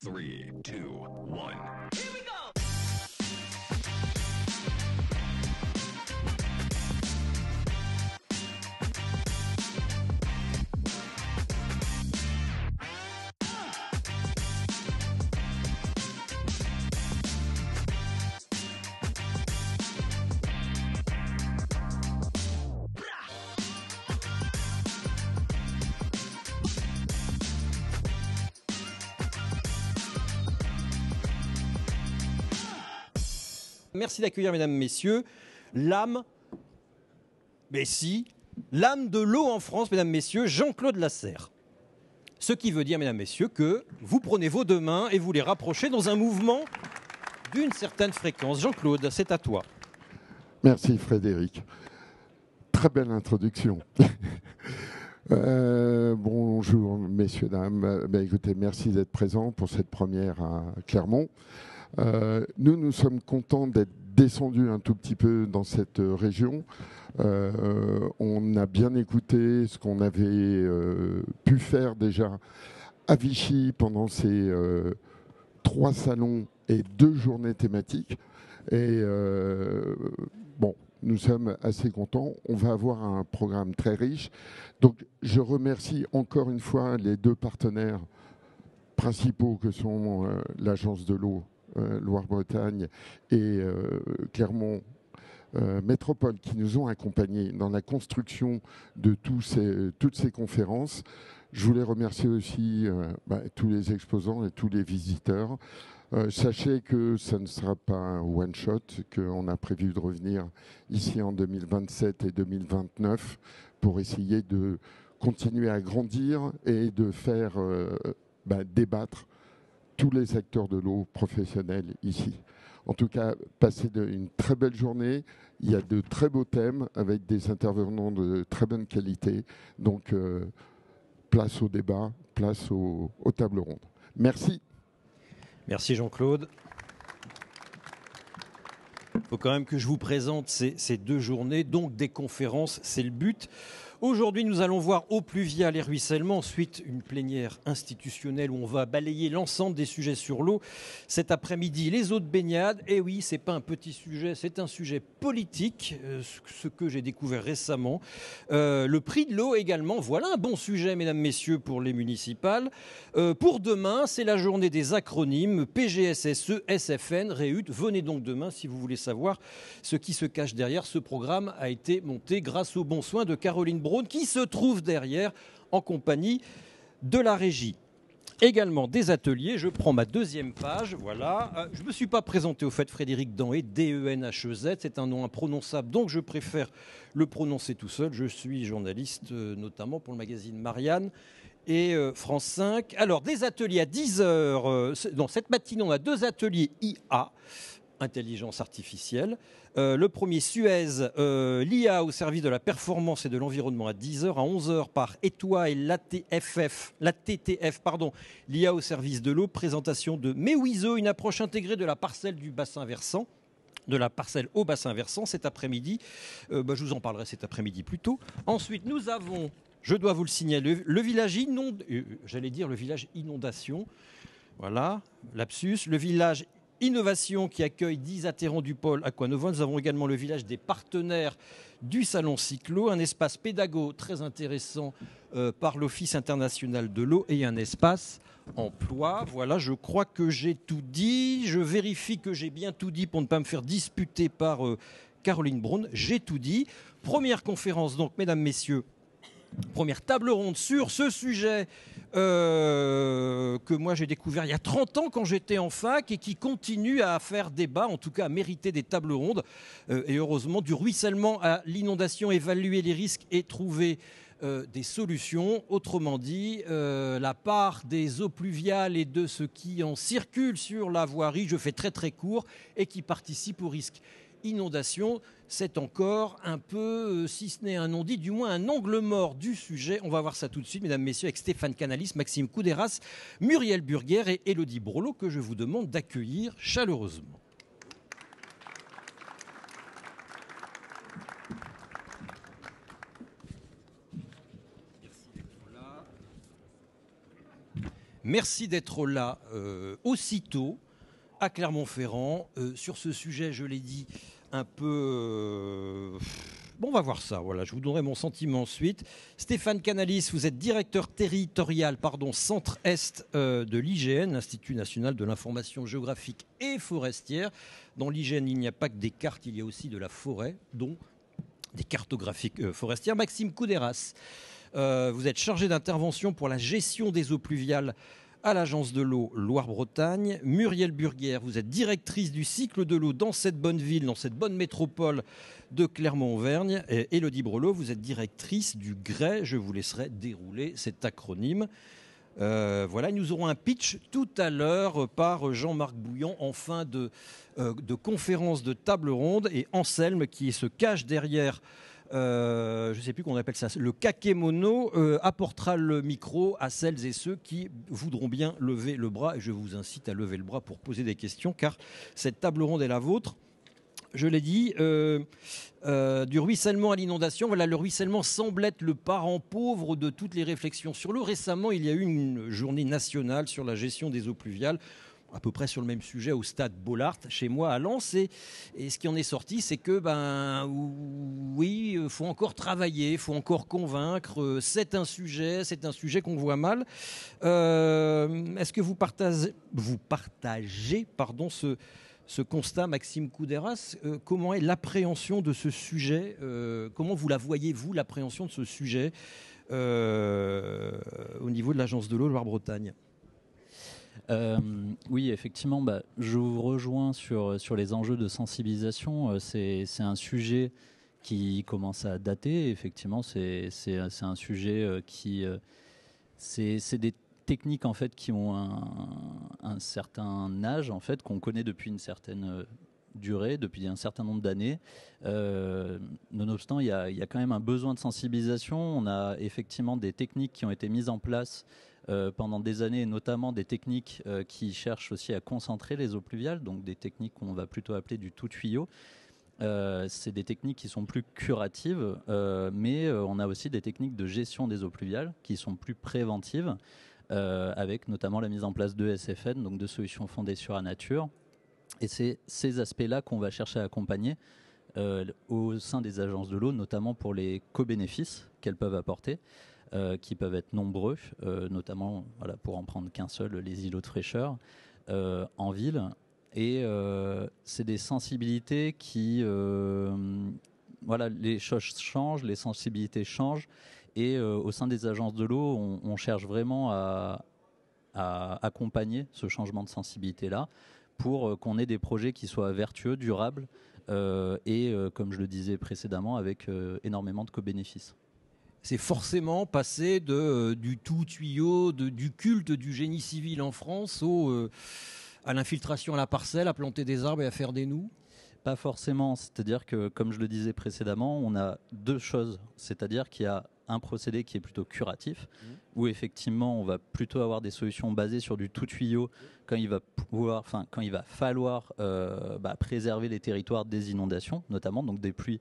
3, 2, 1. Here we go! Merci d'accueillir, mesdames, messieurs, l'âme, mais si, l'âme de l'eau en France, mesdames, messieurs, Jean-Claude Lasserre. Ce qui veut dire, mesdames, messieurs, que vous prenez vos deux mains et vous les rapprochez dans un mouvement d'une certaine fréquence. Jean-Claude, c'est à toi. Merci Frédéric. Très belle introduction. Bonjour messieurs, dames. Écoutez, merci d'être présents pour cette première à Clermont. Nous sommes contents d'être descendus un tout petit peu dans cette région. On a bien écouté ce qu'on avait pu faire déjà à Vichy pendant ces 3 salons et 2 journées thématiques. Et nous sommes assez contents. On va avoir un programme très riche. Donc, je remercie encore une fois les 2 partenaires principaux que sont l'Agence de l'eau Loire-Bretagne et Clermont Métropole qui nous ont accompagnés dans la construction de toutes ces conférences. Je voulais remercier aussi tous les exposants et tous les visiteurs. Sachez que ça ne sera pas un one-shot, qu'on a prévu de revenir ici en 2027 et 2029 pour essayer de continuer à grandir et de faire débattre tous les acteurs de l'eau professionnels ici. En tout cas, passez une très belle journée. Il y a de très beaux thèmes avec des intervenants de très bonne qualité. Donc, place au débat, place aux tables rondes. Merci. Merci Jean-Claude. Il faut quand même que je vous présente ces 2 journées, donc des conférences, c'est le but. Aujourd'hui, nous allons voir eau pluviale et ruissellement, ensuite une plénière institutionnelle où on va balayer l'ensemble des sujets sur l'eau. Cet après-midi, les eaux de baignade. Et oui, ce n'est pas un petit sujet, c'est un sujet politique, ce que j'ai découvert récemment. Le prix de l'eau également, voilà un bon sujet, mesdames, messieurs, pour les municipales. Pour demain, c'est la journée des acronymes PGSSE, SFN, REUT. Venez donc demain si vous voulez savoir ce qui se cache derrière. Ce programme a été monté grâce aux bons soins de Caroline Braun, qui se trouve derrière en compagnie de la régie. Également des ateliers, je prends ma 2e page, voilà. Je ne me suis pas présenté au fait, Frédéric Denhez, D-E-N-H-E-Z, c'est un nom imprononçable, donc je préfère le prononcer tout seul. Je suis journaliste notamment pour le magazine Marianne et France 5. Alors, des ateliers à 10h, dans cette matinée, on a 2 ateliers IA, intelligence artificielle. Le premier, Suez, l'IA au service de la performance et de l'environnement à 10h, à 11h par Etoile et l'ATTF, l'IA au service de l'eau, présentation de Mewizo, une approche intégrée de la parcelle du bassin versant, de la parcelle au bassin versant cet après-midi. Je vous en parlerai cet après-midi plus tôt. Ensuite, nous avons, je dois vous le signaler, le village inondation, voilà, lapsus, le village Innovation qui accueille 10 adhérents du pôle Aquanova. Nous avons également le village des partenaires du Salon Cyclo, un espace pédago très intéressant par l'Office international de l'eau et un espace emploi. Voilà, je crois que j'ai tout dit. Je vérifie que j'ai bien tout dit pour ne pas me faire disputer par Caroline Braun. J'ai tout dit. Première conférence donc, mesdames, messieurs. Première table ronde sur ce sujet que moi j'ai découvert il y a 30 ans quand j'étais en fac et qui continue à faire débat, en tout cas à mériter des tables rondes. Et heureusement, du ruissellement à l'inondation, évaluer les risques et trouver des solutions. Autrement dit, la part des eaux pluviales et de ce qui en circule sur la voirie, je fais très très court, et qui participe au risque inondation, c'est encore un peu, si ce n'est un non-dit, du moins un angle mort du sujet. On va voir ça tout de suite, mesdames, messieurs, avec Stéphane Canalis, Maxime Couderas, Muriel Burguer et Élodie Brolot, que je vous demande d'accueillir chaleureusement. Merci d'être là aussitôt à Clermont-Ferrand sur ce sujet, je l'ai dit, un peu... Bon, on va voir ça, voilà, je vous donnerai mon sentiment ensuite. Stéphane Canalis, vous êtes directeur territorial, centre-est de l'IGN, l'Institut national de l'information géographique et forestière. Dans l'IGN, il n'y a pas que des cartes, il y a aussi de la forêt, dont des cartographiques forestières. Maxime Couderas, vous êtes chargé d'intervention pour la gestion des eaux pluviales à l'Agence de l'eau Loire-Bretagne. Muriel Burguière, vous êtes directrice du cycle de l'eau dans cette bonne ville, dans cette bonne métropole de Clermont-Auvergne. Et Élodie Brelot, vous êtes directrice du GREI. Je vous laisserai dérouler cet acronyme. Voilà, nous aurons un pitch tout à l'heure par Jean-Marc Bouillon en fin de conférence de table ronde, et Anselme qui se cache derrière je ne sais plus qu'on appelle ça, le kakémono, apportera le micro à celles et ceux qui voudront bien lever le bras. Et je vous incite à lever le bras pour poser des questions, car cette table ronde est la vôtre. Je l'ai dit, du ruissellement à l'inondation. Voilà, le ruissellement semble être le parent pauvre de toutes les réflexions sur l'eau. Récemment, il y a eu une journée nationale sur la gestion des eaux pluviales, à peu près sur le même sujet au stade Bollard, chez moi à Lens. Et ce qui en est sorti, c'est que, oui, il faut encore travailler, il faut encore convaincre. C'est un sujet qu'on voit mal. Est-ce que vous partagez ce constat, Maxime Couderas? Comment est l'appréhension de ce sujet? Comment vous la voyez, vous, l'appréhension de ce sujet au niveau de l'Agence de l'eau Loire-Bretagne? Oui, effectivement, je vous rejoins sur les enjeux de sensibilisation. C'est un sujet qui commence à dater. Effectivement, c'est un sujet qui... c'est des techniques en fait, qui ont un certain âge, en fait, qu'on connaît depuis une certaine durée, depuis un certain nombre d'années. Nonobstant, il y a quand même un besoin de sensibilisation. On a effectivement des techniques qui ont été mises en place pendant des années, et notamment des techniques qui cherchent aussi à concentrer les eaux pluviales, donc des techniques qu'on va plutôt appeler du tout tuyau. C'est des techniques qui sont plus curatives, mais on a aussi des techniques de gestion des eaux pluviales qui sont plus préventives, avec notamment la mise en place de SFN, donc de solutions fondées sur la nature. Et c'est ces aspects-là qu'on va chercher à accompagner au sein des agences de l'eau, notamment pour les co-bénéfices qu'elles peuvent apporter, qui peuvent être nombreux, notamment, voilà, pour en prendre qu'un seul, les îlots de fraîcheur en ville. Et c'est des sensibilités qui... voilà, les choses changent, les sensibilités changent. Et au sein des agences de l'eau, on cherche vraiment à accompagner ce changement de sensibilité-là pour qu'on ait des projets qui soient vertueux, durables et, comme je le disais précédemment, avec énormément de co-bénéfices. C'est forcément passé du tout tuyau, du culte du génie civil en France à l'infiltration à la parcelle, à planter des arbres et à faire des noues? Pas forcément, c'est-à-dire que, comme je le disais précédemment, on a deux choses. C'est-à-dire qu'il y a un procédé qui est plutôt curatif, où effectivement on va plutôt avoir des solutions basées sur du tout tuyau quand il va falloir préserver les territoires des inondations, notamment, donc des pluies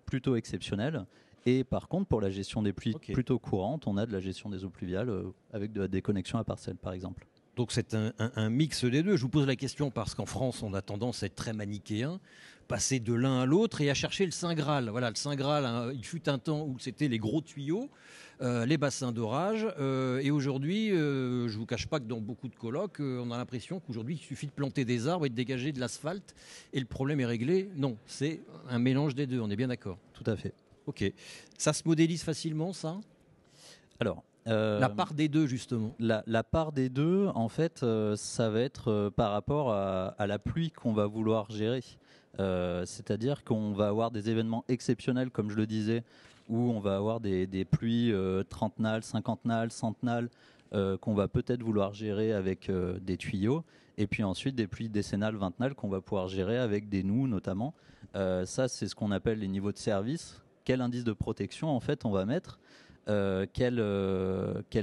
plutôt exceptionnelles. Et par contre, pour la gestion des pluies plutôt courantes, on a de la gestion des eaux pluviales avec de la déconnexion à parcelle, par exemple. Donc c'est un mix des deux. Je vous pose la question parce qu'en France, on a tendance à être très manichéen, passer de l'un à l'autre et à chercher le Saint Graal. Voilà, le Saint Graal, hein, il fut un temps où c'était les gros tuyaux, les bassins d'orage. Et aujourd'hui, je ne vous cache pas que dans beaucoup de colloques, on a l'impression qu'aujourd'hui, il suffit de planter des arbres et de dégager de l'asphalte et le problème est réglé. Non, c'est un mélange des deux, on est bien d'accord. Tout à fait. Ok. Ça se modélise facilement, ça? Alors, la part des deux, justement. La part des deux, en fait, ça va être par rapport à la pluie qu'on va vouloir gérer. C'est-à-dire qu'on va avoir des événements exceptionnels, comme je le disais, où on va avoir des pluies trentenales, cinquantenales, centenales, qu'on va peut-être vouloir gérer avec des tuyaux. Et puis ensuite, des pluies décennales, vingtenales, qu'on va pouvoir gérer avec des noues, notamment. Ça, c'est ce qu'on appelle les niveaux de service. Quel indice de protection, en fait, on va mettre, quel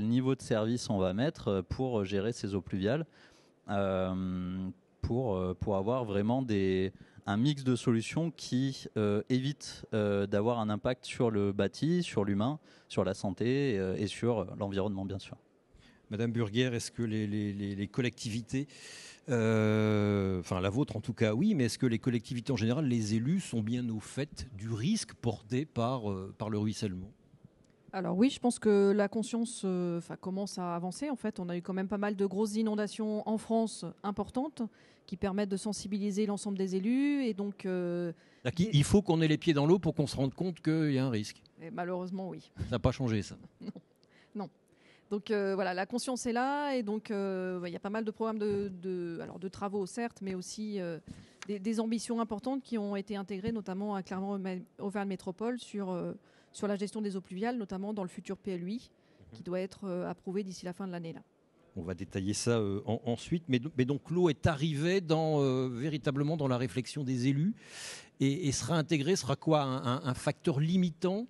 niveau de service on va mettre pour gérer ces eaux pluviales, pour avoir vraiment un mix de solutions qui évite d'avoir un impact sur le bâti, sur l'humain, sur la santé et sur l'environnement, bien sûr. Madame Burguer, est-ce que les collectivités, enfin la vôtre en tout cas, oui, mais est-ce que les collectivités en général, les élus, sont bien au fait du risque porté par le ruissellement ? Alors oui, je pense que la conscience commence à avancer. En fait, on a eu quand même pas mal de grosses inondations en France importantes qui permettent de sensibiliser l'ensemble des élus. Et donc, il faut qu'on ait les pieds dans l'eau pour qu'on se rende compte qu'il y a un risque. Et malheureusement, oui. Ça n'a pas changé, ça. Non. Donc voilà, la conscience est là. Et donc, il y a pas mal de programmes de travaux, certes, mais aussi des ambitions importantes qui ont été intégrées, notamment à Clermont-Auvergne Métropole, sur la gestion des eaux pluviales, notamment dans le futur PLUI, qui doit être approuvé d'ici la fin de l'année. Là. On va détailler ça ensuite. Mais donc l'eau est arrivée véritablement dans la réflexion des élus et sera intégrée, sera quoi un facteur limitant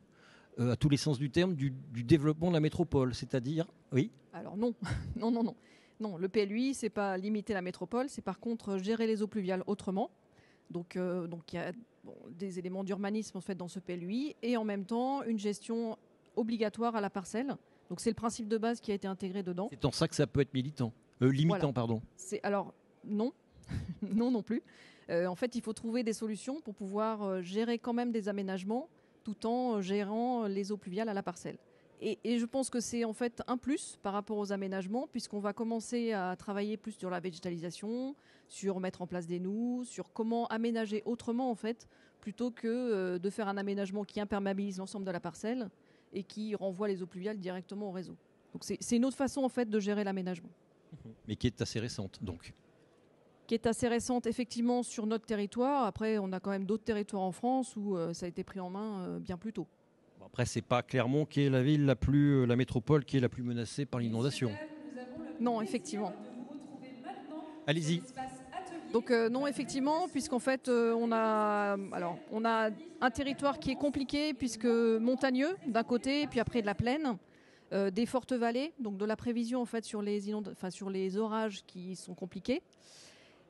à tous les sens du terme du développement de la métropole, c'est-à-dire, oui ? Alors non, non. Non, le PLUI, c'est pas limiter la métropole, c'est par contre gérer les eaux pluviales autrement. Donc il y a des éléments d'urbanisme en fait dans ce PLUI et en même temps une gestion obligatoire à la parcelle. Donc c'est le principe de base qui a été intégré dedans. C'est en ça que ça peut être limitant, voilà. Pardon. Alors non, non plus. En fait, il faut trouver des solutions pour pouvoir gérer quand même des aménagements tout en gérant les eaux pluviales à la parcelle. Et je pense que c'est en fait un plus par rapport aux aménagements, puisqu'on va commencer à travailler plus sur la végétalisation, sur mettre en place des noues, sur comment aménager autrement en fait, plutôt que de faire un aménagement qui imperméabilise l'ensemble de la parcelle et qui renvoie les eaux pluviales directement au réseau. Donc c'est une autre façon en fait de gérer l'aménagement. Mais qui est assez récente donc. Qui est assez récente effectivement sur notre territoire. Après, on a quand même d'autres territoires en France où ça a été pris en main bien plus tôt. Après, c'est pas Clermont qui est la ville la métropole qui est la plus menacée par l'inondation. Non, effectivement. Allez-y. Donc non, effectivement, puisqu'en fait, on a un territoire qui est compliqué, puisque montagneux d'un côté, puis après de la plaine, des fortes vallées, donc de la prévision en fait sur les orages qui sont compliqués,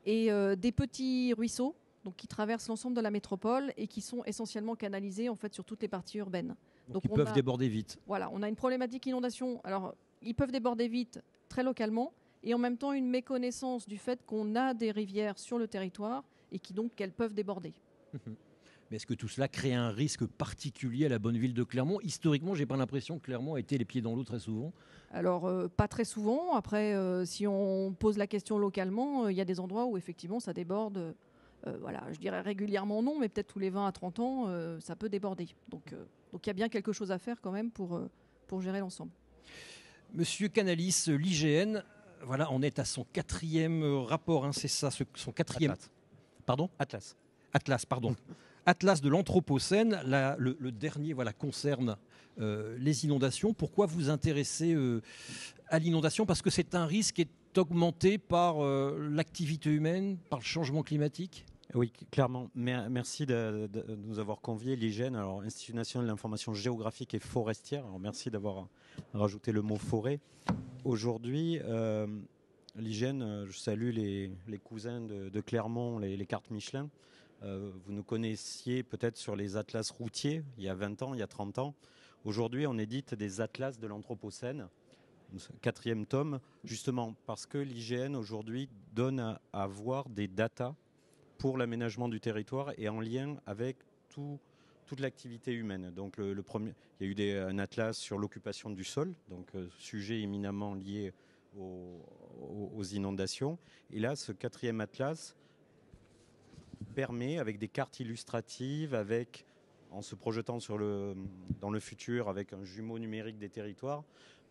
et des petits ruisseaux. Donc, qui traversent l'ensemble de la métropole et qui sont essentiellement canalisés en fait sur toutes les parties urbaines. Donc ils peuvent déborder vite. Voilà, on a une problématique inondation. Alors, ils peuvent déborder vite, très localement, et en même temps une méconnaissance du fait qu'on a des rivières sur le territoire et qui donc qu'elles peuvent déborder. Mais est-ce que tout cela crée un risque particulier à la bonne ville de Clermont ? Historiquement, j'ai pas l'impression que Clermont a été les pieds dans l'eau très souvent. Alors, pas très souvent. Après, si on pose la question localement, il y a des endroits où effectivement ça déborde. Je dirais régulièrement non, mais peut-être tous les 20 à 30 ans, ça peut déborder. Donc il y a bien quelque chose à faire quand même pour gérer l'ensemble. Monsieur Canalis, l'IGN, voilà, on est à son 4e rapport, hein, c'est ça, son 4e... Atlas. Pardon ? Atlas, pardon. Atlas de l'Anthropocène, le dernier concerne les inondations. Pourquoi vous intéressez à l'inondation ? Parce que c'est un risque qui est augmenté par l'activité humaine, par le changement climatique ? Oui, clairement. Merci de nous avoir conviés, l'IGN, alors Institut national de l'information géographique et forestière. Alors, merci d'avoir rajouté le mot forêt. Aujourd'hui, l'IGN, je salue les cousins de Clermont, les cartes Michelin. Vous nous connaissiez peut-être sur les atlas routiers, il y a 20 ans, il y a 30 ans. Aujourd'hui, on édite des atlas de l'Anthropocène, 4e tome, justement parce que l'IGN aujourd'hui donne à voir des datas pour l'aménagement du territoire et en lien avec toute l'activité humaine. Donc le premier, il y a eu un atlas sur l'occupation du sol, donc sujet éminemment lié aux inondations. Et là, ce 4e atlas permet, avec des cartes illustratives, en se projetant dans le futur avec un jumeau numérique des territoires,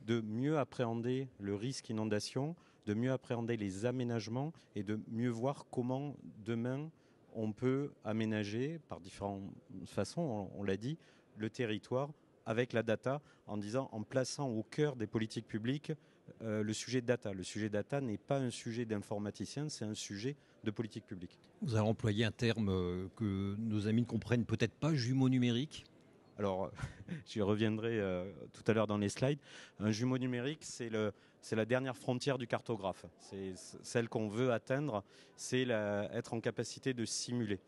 de mieux appréhender le risque inondation, de mieux appréhender les aménagements et de mieux voir comment demain on peut aménager par différentes façons, on l'a dit, le territoire avec la data en plaçant au cœur des politiques publiques le sujet de data. Le sujet data n'est pas un sujet d'informaticien, c'est un sujet de politique publique. Vous avez employé un terme que nos amis ne comprennent peut-être pas, jumeau numérique. Alors, j'y reviendrai tout à l'heure dans les slides. Un jumeau numérique, c'est la dernière frontière du cartographe. C'est celle qu'on veut atteindre, c'est être en capacité de simuler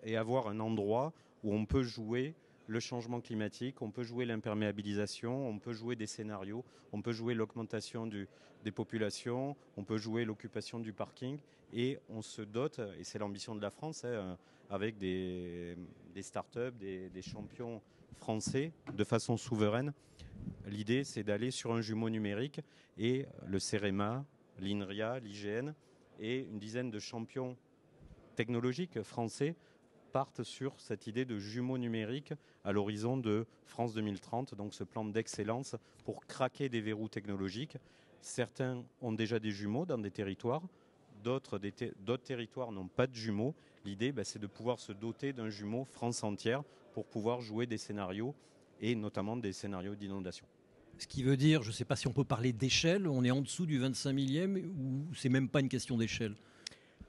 et avoir un endroit où on peut jouer le changement climatique, on peut jouer l'imperméabilisation, on peut jouer des scénarios, on peut jouer l'augmentation des populations, on peut jouer l'occupation du parking, et on se dote, et c'est l'ambition de la France, avec des startups, des champions français de façon souveraine. L'idée, c'est d'aller sur un jumeau numérique, et le CEREMA, l'INRIA, l'IGN et une dizaine de champions technologiques français partent sur cette idée de jumeaux numériques à l'horizon de France 2030, donc ce plan d'excellence pour craquer des verrous technologiques. Certains ont déjà des jumeaux dans des territoires, d'autres territoires n'ont pas de jumeaux. L'idée, c'est de pouvoir se doter d'un jumeau France entière pour pouvoir jouer des scénarios, et notamment des scénarios d'inondation. Ce qui veut dire, je ne sais pas si on peut parler d'échelle, on est en dessous du 25 millième, ou c'est même pas une question d'échelle?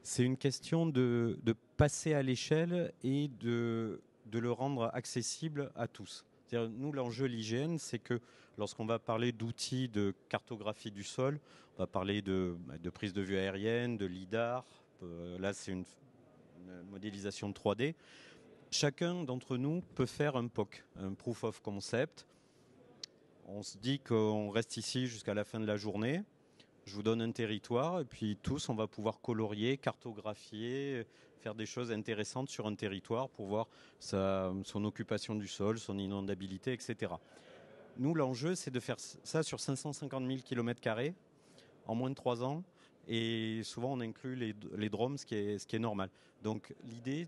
C'est une question de passer à l'échelle et de le rendre accessible à tous. C'est-à-dire, nous, l'enjeu l'IGN, c'est que lorsqu'on va parler d'outils de cartographie du sol, on va parler de prise de vue aérienne, de LIDAR, là c'est une modélisation 3D. Chacun d'entre nous peut faire un POC, un Proof of Concept. On se dit qu'on reste ici jusqu'à la fin de la journée. Je vous donne un territoire et puis tous, on va pouvoir colorier, cartographier, faire des choses intéressantes sur un territoire pour voir son occupation du sol, son inondabilité, etc. Nous, l'enjeu, c'est de faire ça sur 550 000 km² en moins de 3 ans. Et souvent, on inclut les drones, ce qui est normal. Donc, l'idée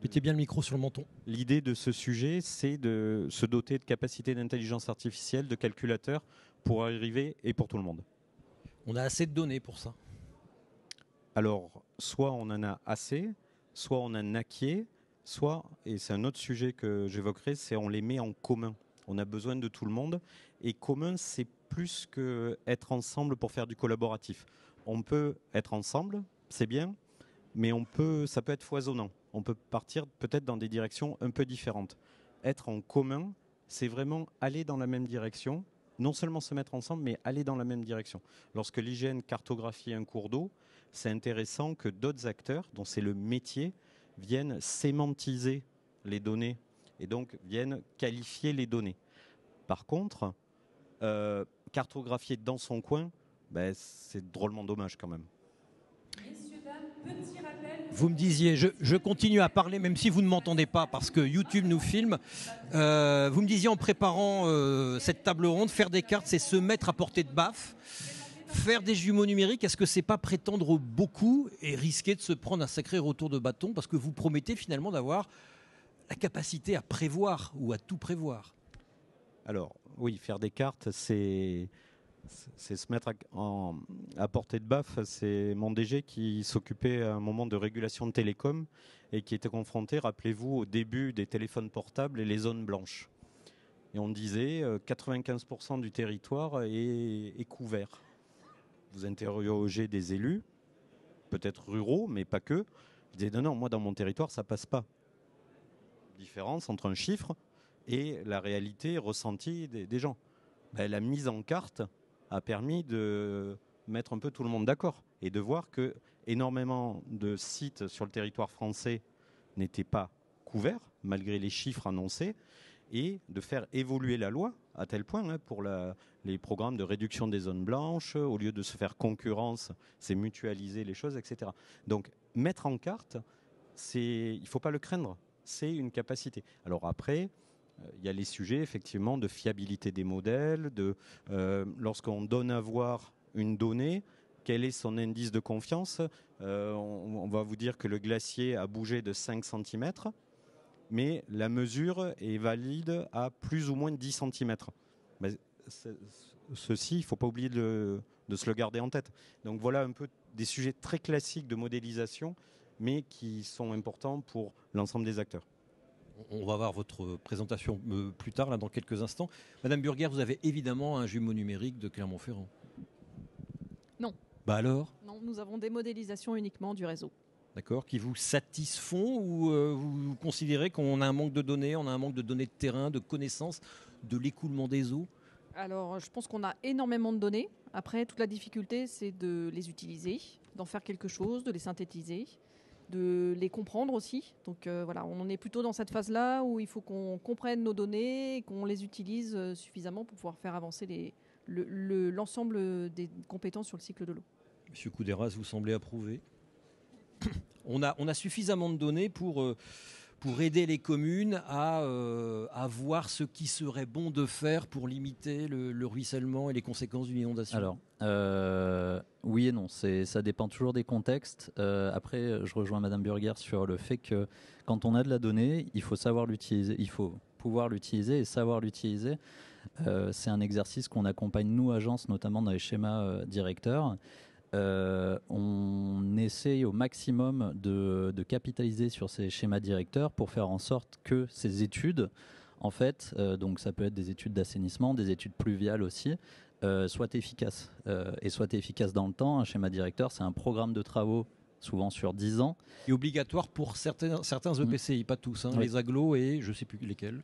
Mettez bien le micro sur le menton. L'idée de ce sujet, c'est de se doter de capacités d'intelligence artificielle, de calculateurs, pour arriver et pour tout le monde. On a assez de données pour ça. Alors, soit on en a assez, soit on en acquiert, soit, et c'est un autre sujet que j'évoquerai, c'est on les met en commun. On a besoin de tout le monde. Et commun, c'est plus qu'être ensemble pour faire du collaboratif. On peut être ensemble, c'est bien, mais ça peut être foisonnant. On peut partir peut-être dans des directions un peu différentes. Être en commun, c'est vraiment aller dans la même direction, non seulement se mettre ensemble, mais aller dans la même direction. Lorsque l'IGN cartographie un cours d'eau, c'est intéressant que d'autres acteurs, dont c'est le métier, viennent sémantiser les données et donc viennent qualifier les données. Par contre, cartographier dans son coin, c'est drôlement dommage quand même. Messieurs, dames, petit rappel. Vous me disiez, je continue à parler même si vous ne m'entendez pas parce que YouTube nous filme. Vous me disiez en préparant cette table ronde, faire des cartes, c'est se mettre à portée de baffe. Faire des jumeaux numériques, est-ce que c'est pas prétendre beaucoup et risquer de se prendre un sacré retour de bâton parce que vous promettez finalement d'avoir la capacité à prévoir ou à tout prévoir? Alors, oui, faire des cartes, c'est se mettre à portée de baffe. C'est mon DG qui s'occupait à un moment de régulation de télécom et qui était confronté, rappelez-vous, au début des téléphones portables et les zones blanches. Et on disait 95% du territoire est couvert. Vous interrogez des élus, peut-être ruraux, mais pas que. Ils disaient non, moi dans mon territoire, ça passe pas. Différence entre un chiffre et la réalité ressentie des gens. La mise en carte a permis de mettre un peu tout le monde d'accord et de voir que énormément de sites sur le territoire français n'étaient pas couverts, malgré les chiffres annoncés, et de faire évoluer la loi à tel point pour les programmes de réduction des zones blanches, au lieu de se faire concurrence, c'est mutualiser les choses, etc. Donc mettre en carte, il ne faut pas le craindre, c'est une capacité. Alors après, il y a les sujets effectivement de fiabilité des modèles, lorsqu'on donne à voir une donnée, quel est son indice de confiance. On va vous dire que le glacier a bougé de 5 cm, mais la mesure est valide à plus ou moins de 10 cm. Ceci, il ne faut pas oublier de se le garder en tête. Donc voilà un peu des sujets très classiques de modélisation, mais qui sont importants pour l'ensemble des acteurs. On va voir votre présentation plus tard, là, dans quelques instants. Madame Burguer, vous avez évidemment un jumeau numérique de Clermont-Ferrand. Non. Bah alors? Non, nous avons des modélisations uniquement du réseau. D'accord, qui vous satisfont ou vous considérez qu'on a un manque de données, on a un manque de données de terrain, de connaissances, de l'écoulement des eaux? Alors, je pense qu'on a énormément de données. Après, toute la difficulté, c'est de les utiliser, d'en faire quelque chose, de les synthétiser. de les comprendre aussi. Donc voilà, on est plutôt dans cette phase-là où il faut qu'on comprenne nos données et qu'on les utilise suffisamment pour pouvoir faire avancer l'ensemble des compétences sur le cycle de l'eau. Monsieur Couderas, vous semblez approuver. On a suffisamment de données pour aider les communes à voir ce qui serait bon de faire pour limiter le ruissellement et les conséquences d'une inondation. Alors, oui et non, ça dépend toujours des contextes. Après, je rejoins Madame Burger sur le fait que quand on a de la donnée, il faut savoir l'utiliser, il faut pouvoir l'utiliser et savoir l'utiliser. C'est un exercice qu'on accompagne, nous, agences, notamment dans les schémas directeurs. On essaye au maximum de capitaliser sur ces schémas directeurs pour faire en sorte que ces études, en fait, donc ça peut être des études d'assainissement, des études pluviales aussi, soient efficaces. Et soient efficaces dans le temps. Un schéma directeur, c'est un programme de travaux souvent sur 10 ans. Et obligatoire pour certains EPCI, pas tous, oui. Les agglos et je ne sais plus lesquels.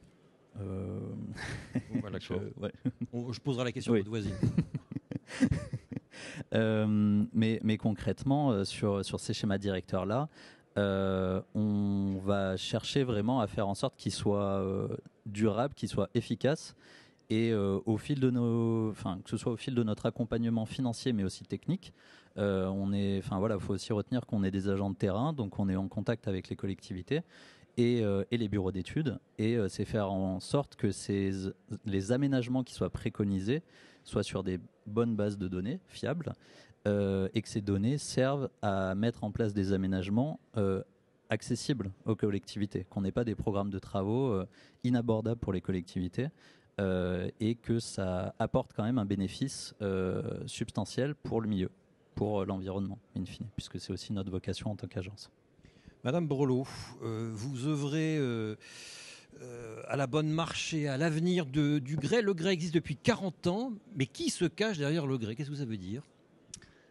Voilà, je poserai la question à votre voisine. Mais concrètement, sur ces schémas directeurs-là, on va chercher vraiment à faire en sorte qu'ils soient durables, qu'ils soient efficaces. Et au fil de que ce soit au fil de notre accompagnement financier, mais aussi technique, faut aussi retenir qu'on est des agents de terrain, donc on est en contact avec les collectivités et les bureaux d'études. Et c'est faire en sorte que les aménagements qui soient préconisés soient sur des bonnes bases de données fiables et que ces données servent à mettre en place des aménagements accessibles aux collectivités, qu'on n'ait pas des programmes de travaux inabordables pour les collectivités et que ça apporte quand même un bénéfice substantiel pour le milieu, pour l'environnement, in fine, puisque c'est aussi notre vocation en tant qu'agence. Madame Brelow, vous œuvrez à la bonne marche et à l'avenir du grès. Le grès existe depuis 40 ans, mais qui se cache derrière le grès? Qu'est-ce que ça veut dire?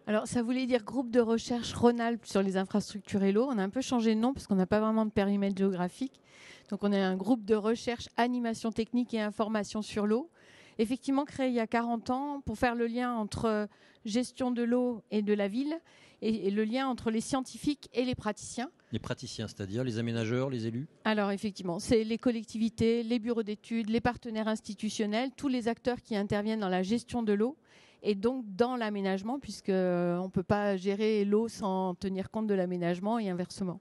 Alors, ça voulait dire groupe de recherche Rhône-Alpes sur les infrastructures et l'eau. On a un peu changé de nom parce qu'on n'a pas vraiment de périmètre géographique. Donc, on est un groupe de recherche, animation technique et information sur l'eau. Effectivement, créé il y a 40 ans pour faire le lien entre gestion de l'eau et de la ville et le lien entre les scientifiques et les praticiens. Les praticiens, c'est-à-dire les aménageurs, les élus? Alors effectivement, c'est les collectivités, les bureaux d'études, les partenaires institutionnels, tous les acteurs qui interviennent dans la gestion de l'eau et donc dans l'aménagement, puisqu'on ne peut pas gérer l'eau sans tenir compte de l'aménagement et inversement.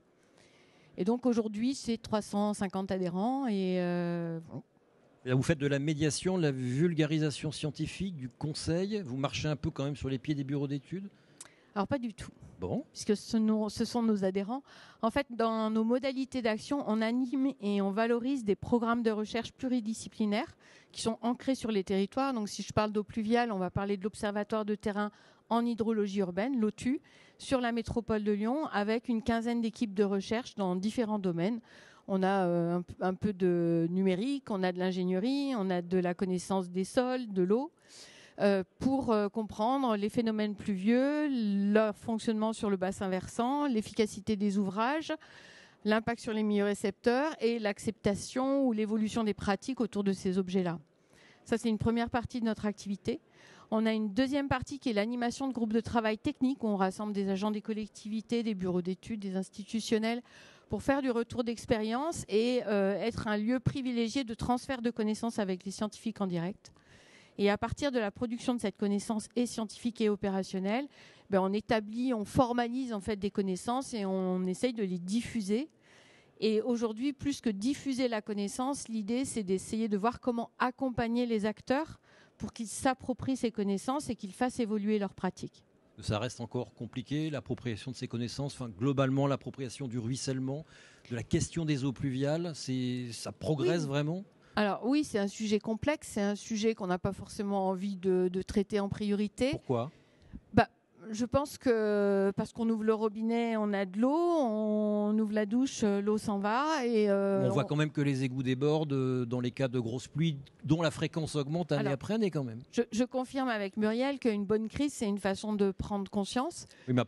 Et donc aujourd'hui, c'est 350 adhérents. Et là, vous faites de la médiation, de la vulgarisation scientifique, du conseil. Vous marchez un peu quand même sur les pieds des bureaux d'études? Alors pas du tout. Bon. Puisque ce sont nos adhérents. En fait, dans nos modalités d'action, on anime et on valorise des programmes de recherche pluridisciplinaires qui sont ancrés sur les territoires. Donc si je parle d'eau pluviale, on va parler de l'Observatoire de terrain en hydrologie urbaine, l'OTU, sur la métropole de Lyon, avec une quinzaine d'équipes de recherche dans différents domaines. On a un peu de numérique, on a de l'ingénierie, on a de la connaissance des sols, de l'eau, pour comprendre les phénomènes pluvieux, leur fonctionnement sur le bassin versant, l'efficacité des ouvrages, l'impact sur les milieux récepteurs et l'acceptation ou l'évolution des pratiques autour de ces objets-là. Ça, c'est une première partie de notre activité. On a une deuxième partie qui est l'animation de groupes de travail technique où on rassemble des agents des collectivités, des bureaux d'études, des institutionnels pour faire du retour d'expérience et être un lieu privilégié de transfert de connaissances avec les scientifiques en direct. Et à partir de la production de cette connaissance et scientifique et opérationnelle, on formalise en fait des connaissances et on essaye de les diffuser. Et aujourd'hui, plus que diffuser la connaissance, l'idée c'est d'essayer de voir comment accompagner les acteurs pour qu'ils s'approprient ces connaissances et qu'ils fassent évoluer leurs pratiques. Ça reste encore compliqué, l'appropriation de ces connaissances, globalement l'appropriation du ruissellement, de la question des eaux pluviales, ça progresse vraiment? Alors oui, c'est un sujet complexe, c'est un sujet qu'on n'a pas forcément envie de traiter en priorité. Pourquoi ? Je pense que parce qu'on ouvre le robinet, on a de l'eau, on ouvre la douche, l'eau s'en va. Et on voit quand même que les égouts débordent dans les cas de grosses pluies, dont la fréquence augmente année après année quand même. Je confirme avec Muriel qu'une bonne crise, c'est une façon de prendre conscience. Oui, mais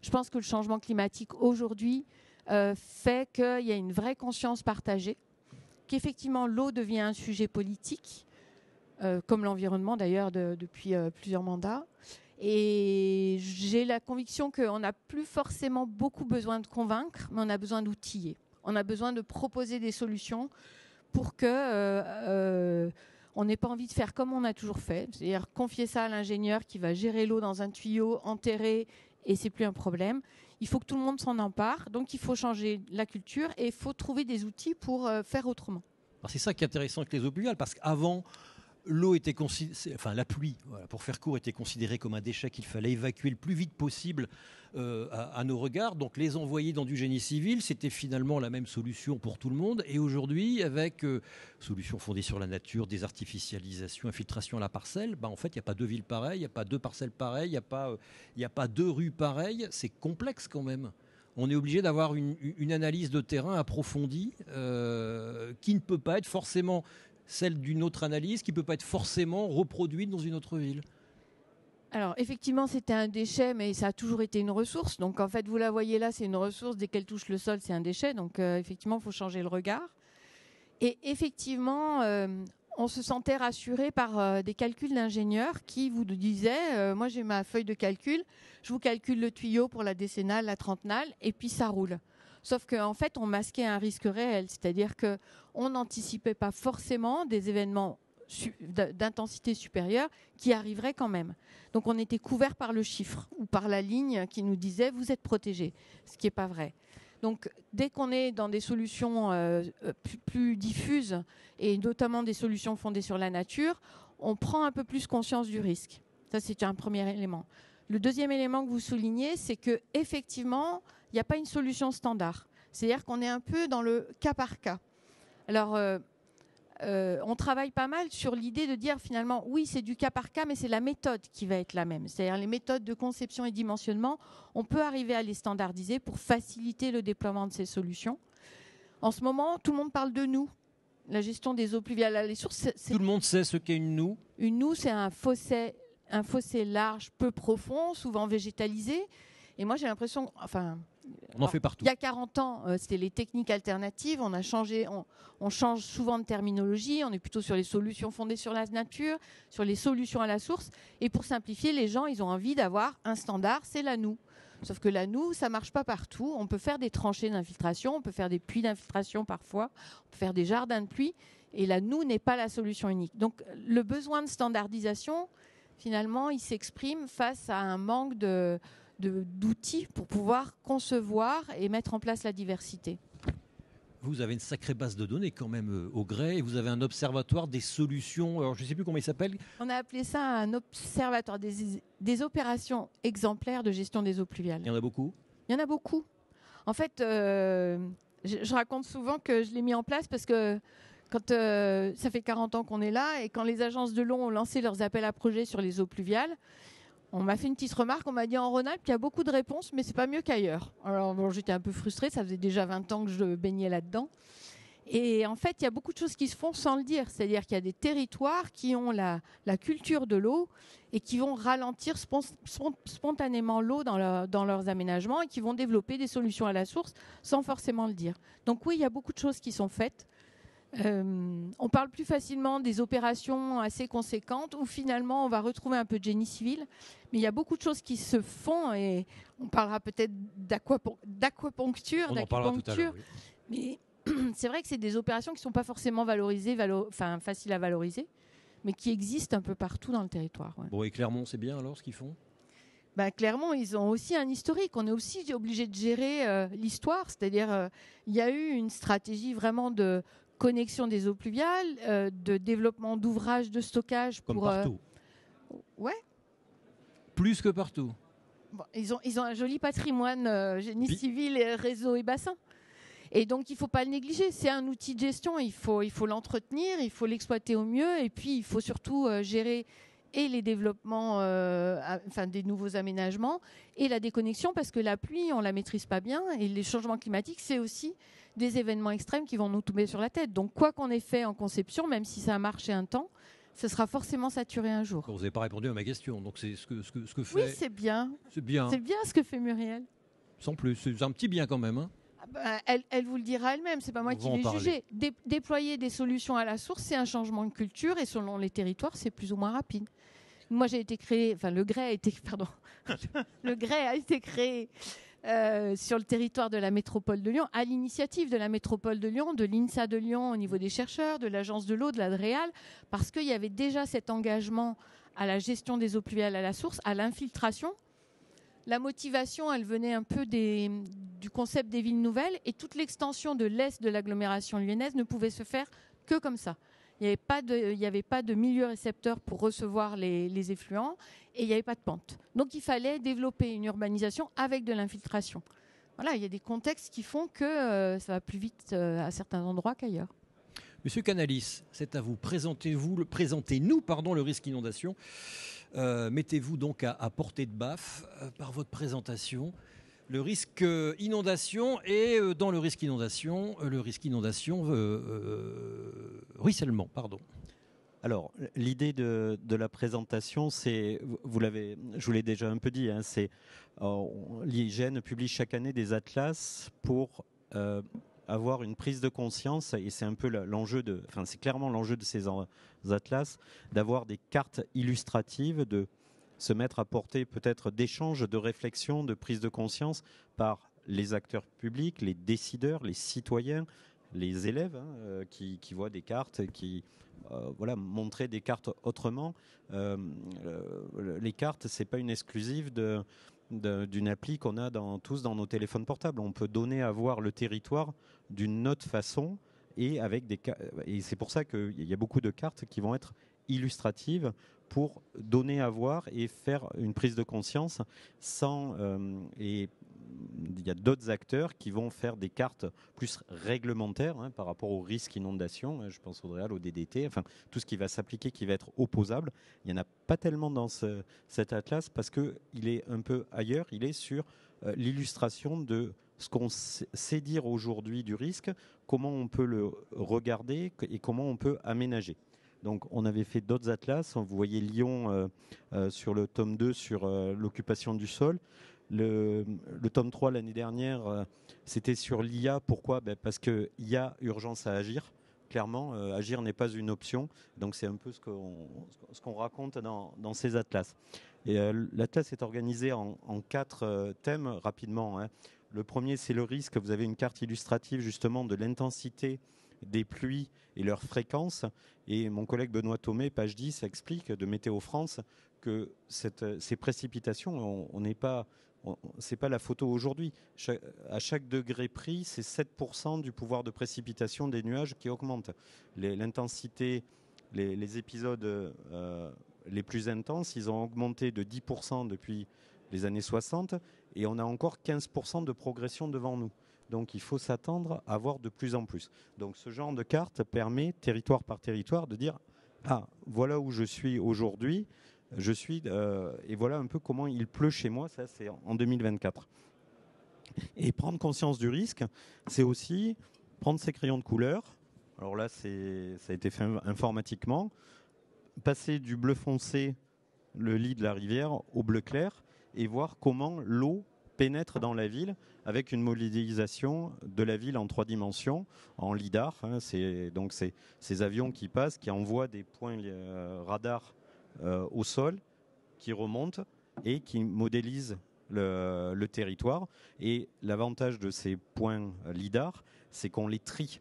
je pense que le changement climatique aujourd'hui fait qu'il y a une vraie conscience partagée, qu'effectivement l'eau devient un sujet politique, comme l'environnement d'ailleurs depuis plusieurs mandats. Et j'ai la conviction qu'on n'a plus forcément beaucoup besoin de convaincre, mais on a besoin d'outiller. On a besoin de proposer des solutions pour que on n'ait pas envie de faire comme on a toujours fait, c'est-à-dire confier ça à l'ingénieur qui va gérer l'eau dans un tuyau, enterrer, et c'est plus un problème. Il faut que tout le monde s'en empare, donc il faut changer la culture et il faut trouver des outils pour faire autrement. Alors c'est ça qui est intéressant avec les eaux pluviales, parce qu'avant, l'eau était la pluie, voilà, pour faire court, était considérée comme un déchet qu'il fallait évacuer le plus vite possible à nos regards. Donc les envoyer dans du génie civil, c'était finalement la même solution pour tout le monde. Et aujourd'hui, avec solutions fondées sur la nature, désartificialisation, infiltration à la parcelle, en fait, il n'y a pas deux villes pareilles, il n'y a pas deux parcelles pareilles, il n'y a pas deux rues pareilles. C'est complexe quand même. On est obligé d'avoir une analyse de terrain approfondie qui ne peut pas être forcément celle d'une autre analyse, qui ne peut pas être forcément reproduite dans une autre ville. Alors effectivement c'était un déchet, mais ça a toujours été une ressource. Donc en fait vous la voyez là, c'est une ressource, dès qu'elle touche le sol c'est un déchet. Donc effectivement il faut changer le regard. Et effectivement on se sentait rassuré par des calculs d'ingénieurs qui vous disaient moi j'ai ma feuille de calcul, je vous calcule le tuyau pour la décennale, la trentenale et puis ça roule. Sauf qu'en fait on masquait un risque réel, c'est-à-dire qu'on n'anticipait pas forcément des événements d'intensité supérieure qui arriveraient quand même. Donc on était couvert par le chiffre ou par la ligne qui nous disait vous êtes protégé, ce qui n'est pas vrai. Donc dès qu'on est dans des solutions plus diffuses et notamment des solutions fondées sur la nature, on prend un peu plus conscience du risque. Ça c'est un premier élément. Le deuxième élément que vous soulignez, c'est qu'effectivement, il n'y a pas une solution standard. C'est-à-dire qu'on est un peu dans le cas par cas. Alors, on travaille pas mal sur l'idée de dire finalement, oui, c'est du cas par cas, mais c'est la méthode qui va être la même. C'est-à-dire les méthodes de conception et dimensionnement, on peut arriver à les standardiser pour faciliter le déploiement de ces solutions. En ce moment, tout le monde parle de nous. La gestion des eaux pluviales à les sources. Tout le monde sait ce qu'est une noue. Une noue, c'est un fossé large, peu profond, souvent végétalisé. Et moi, j'ai l'impression... On en fait partout. Il y a 40 ans, c'était les techniques alternatives. On a changé, on change souvent de terminologie. On est plutôt sur les solutions fondées sur la nature, sur les solutions à la source. Et pour simplifier, les gens, ils ont envie d'avoir un standard, c'est la noue. Sauf que la noue, ça ne marche pas partout. On peut faire des tranchées d'infiltration, on peut faire des puits d'infiltration parfois, on peut faire des jardins de pluie. Et la noue n'est pas la solution unique. Donc le besoin de standardisation, finalement, il s'exprime face à un manque d'outils pour pouvoir concevoir et mettre en place la diversité. Vous avez une sacrée base de données quand même au Grès, et vous avez un observatoire des solutions, alors je ne sais plus comment il s'appelle. On a appelé ça un observatoire des opérations exemplaires de gestion des eaux pluviales. Il y en a beaucoup ? Il y en a beaucoup. En fait, je raconte souvent que je l'ai mis en place parce que quand ça fait 40 ans qu'on est là et quand les agences de l'eau ont lancé leurs appels à projets sur les eaux pluviales, on m'a fait une petite remarque, on m'a dit en Rhône-Alpes qu'il y a beaucoup de réponses, mais c'est pas mieux qu'ailleurs. Alors bon, j'étais un peu frustrée, ça faisait déjà 20 ans que je baignais là-dedans. Et en fait, il y a beaucoup de choses qui se font sans le dire. C'est-à-dire qu'il y a des territoires qui ont la culture de l'eau et qui vont ralentir spontanément l'eau dans leurs aménagements et qui vont développer des solutions à la source sans forcément le dire. Donc oui, il y a beaucoup de choses qui sont faites. On parle plus facilement des opérations assez conséquentes où finalement on va retrouver un peu de génie civil, mais il y a beaucoup de choses qui se font et on parlera peut-être d'aquapuncture, on en parlera tout à l'heure, oui. Mais c'est vrai que c'est des opérations qui ne sont pas forcément valorisées, faciles à valoriser, mais qui existent un peu partout dans le territoire. Ouais. Bon, et Clermont, c'est bien alors ce qu'ils font ? Clermont, ils ont aussi un historique. On est aussi obligé de gérer l'histoire, c'est-à-dire il y a eu une stratégie vraiment de connexion des eaux pluviales, de développement d'ouvrages de stockage. Comme partout. Ouais. Plus que partout. Bon, ils ont un joli patrimoine génie civil, réseau et bassin. Et donc, il ne faut pas le négliger. C'est un outil de gestion. Il faut l'entretenir, il faut l'exploiter au mieux. Et puis, il faut surtout gérer et les développements, des nouveaux aménagements et la déconnexion, parce que la pluie, on ne la maîtrise pas bien. Et les changements climatiques, c'est aussi des événements extrêmes qui vont nous tomber sur la tête. Donc, quoi qu'on ait fait en conception, même si ça a marché un temps, ce sera forcément saturé un jour. Vous n'avez pas répondu à ma question. Donc, c'est ce que fait... Oui, c'est bien. C'est bien. C'est bien ce que fait Muriel. Sans plus. C'est un petit bien quand même, hein. Elle vous le dira elle-même, c'est pas moi qui l'ai jugé. Déployer des solutions à la source, c'est un changement de culture et selon les territoires, c'est plus ou moins rapide. Moi, j'ai été créé, enfin, le grès a été, pardon, le grès a été créé sur le territoire de la métropole de Lyon, à l'initiative de la métropole de Lyon, de l'INSA de Lyon au niveau des chercheurs, de l'agence de l'eau, de l'Adréal, parce qu'il y avait déjà cet engagement à la gestion des eaux pluviales à la source, à l'infiltration. La motivation, elle venait un peu du concept des villes nouvelles, et toute l'extension de l'est de l'agglomération lyonnaise ne pouvait se faire que comme ça. Il n'y avait pas de milieu récepteur pour recevoir les effluents, et il n'y avait pas de pente. Donc il fallait développer une urbanisation avec de l'infiltration. Voilà, il y a des contextes qui font que ça va plus vite à certains endroits qu'ailleurs. Monsieur Canalis, c'est à vous. Présentez-nous le risque inondation. Mettez-vous donc à portée de baffe par votre présentation. Le risque inondation et dans le risque inondation, ruissellement, pardon. Alors, l'idée de la présentation, c'est, je vous l'ai déjà un peu dit, hein, c'est l'IGN publie chaque année des atlas pour avoir une prise de conscience, et c'est un peu c'est clairement l'enjeu de ces atlas, d'avoir des cartes illustratives, de se mettre à portée peut-être d'échanges, de réflexion, de prise de conscience par les acteurs publics, les décideurs, les citoyens, les élèves qui voient des cartes, qui montrer des cartes autrement. Les cartes, c'est pas une exclusive d'une appli qu'on a tous dans nos téléphones portables. On peut donner à voir le territoire d'une autre façon, et c'est pour ça qu'il y a beaucoup de cartes qui vont être illustratives pour donner à voir et faire une prise de conscience et il y a d'autres acteurs qui vont faire des cartes plus réglementaires par rapport au risque inondation. Je pense au DREAL, au DDT, enfin tout ce qui va s'appliquer, qui va être opposable. Il n'y en a pas tellement dans cet atlas parce qu'il est un peu ailleurs. Il est sur l'illustration de ce qu'on sait dire aujourd'hui du risque, comment on peut le regarder et comment on peut aménager. Donc on avait fait d'autres atlas. Vous voyez Lyon sur le tome 2 sur l'occupation du sol. Le tome 3 l'année dernière, c'était sur l'IA. Pourquoi ? Parce qu'il y a urgence à agir. Clairement, agir n'est pas une option. Donc c'est un peu ce qu'on raconte dans ces atlas. Et l'atlas est organisé en 4 thèmes rapidement. Le premier, c'est le risque. Vous avez une carte illustrative justement de l'intensité des pluies et leur fréquence. Et mon collègue Benoît Thomé, page 10, explique de Météo France que ces précipitations, c'est pas la photo aujourd'hui. À chaque degré pris, c'est 7% du pouvoir de précipitation des nuages qui augmente. L'intensité, les épisodes les plus intenses, ils ont augmenté de 10% depuis les années 60, et on a encore 15% de progression devant nous. Donc il faut s'attendre à voir de plus en plus. Donc ce genre de carte permet, territoire par territoire, de dire « Ah, voilà où je suis aujourd'hui, et voilà un peu comment il pleut chez moi », ça c'est en 2024. Et prendre conscience du risque, c'est aussi prendre ses crayons de couleur. Alors là, ça a été fait informatiquement. Passer du bleu foncé, le lit de la rivière, au bleu clair, et voir comment l'eau pénètre dans la ville avec une modélisation de la ville en 3 dimensions, en lidar. C'est donc ces avions qui passent, qui envoient des points radars au sol, qui remontent et qui modélisent le territoire. Et l'avantage de ces points lidar, c'est qu'on les trie.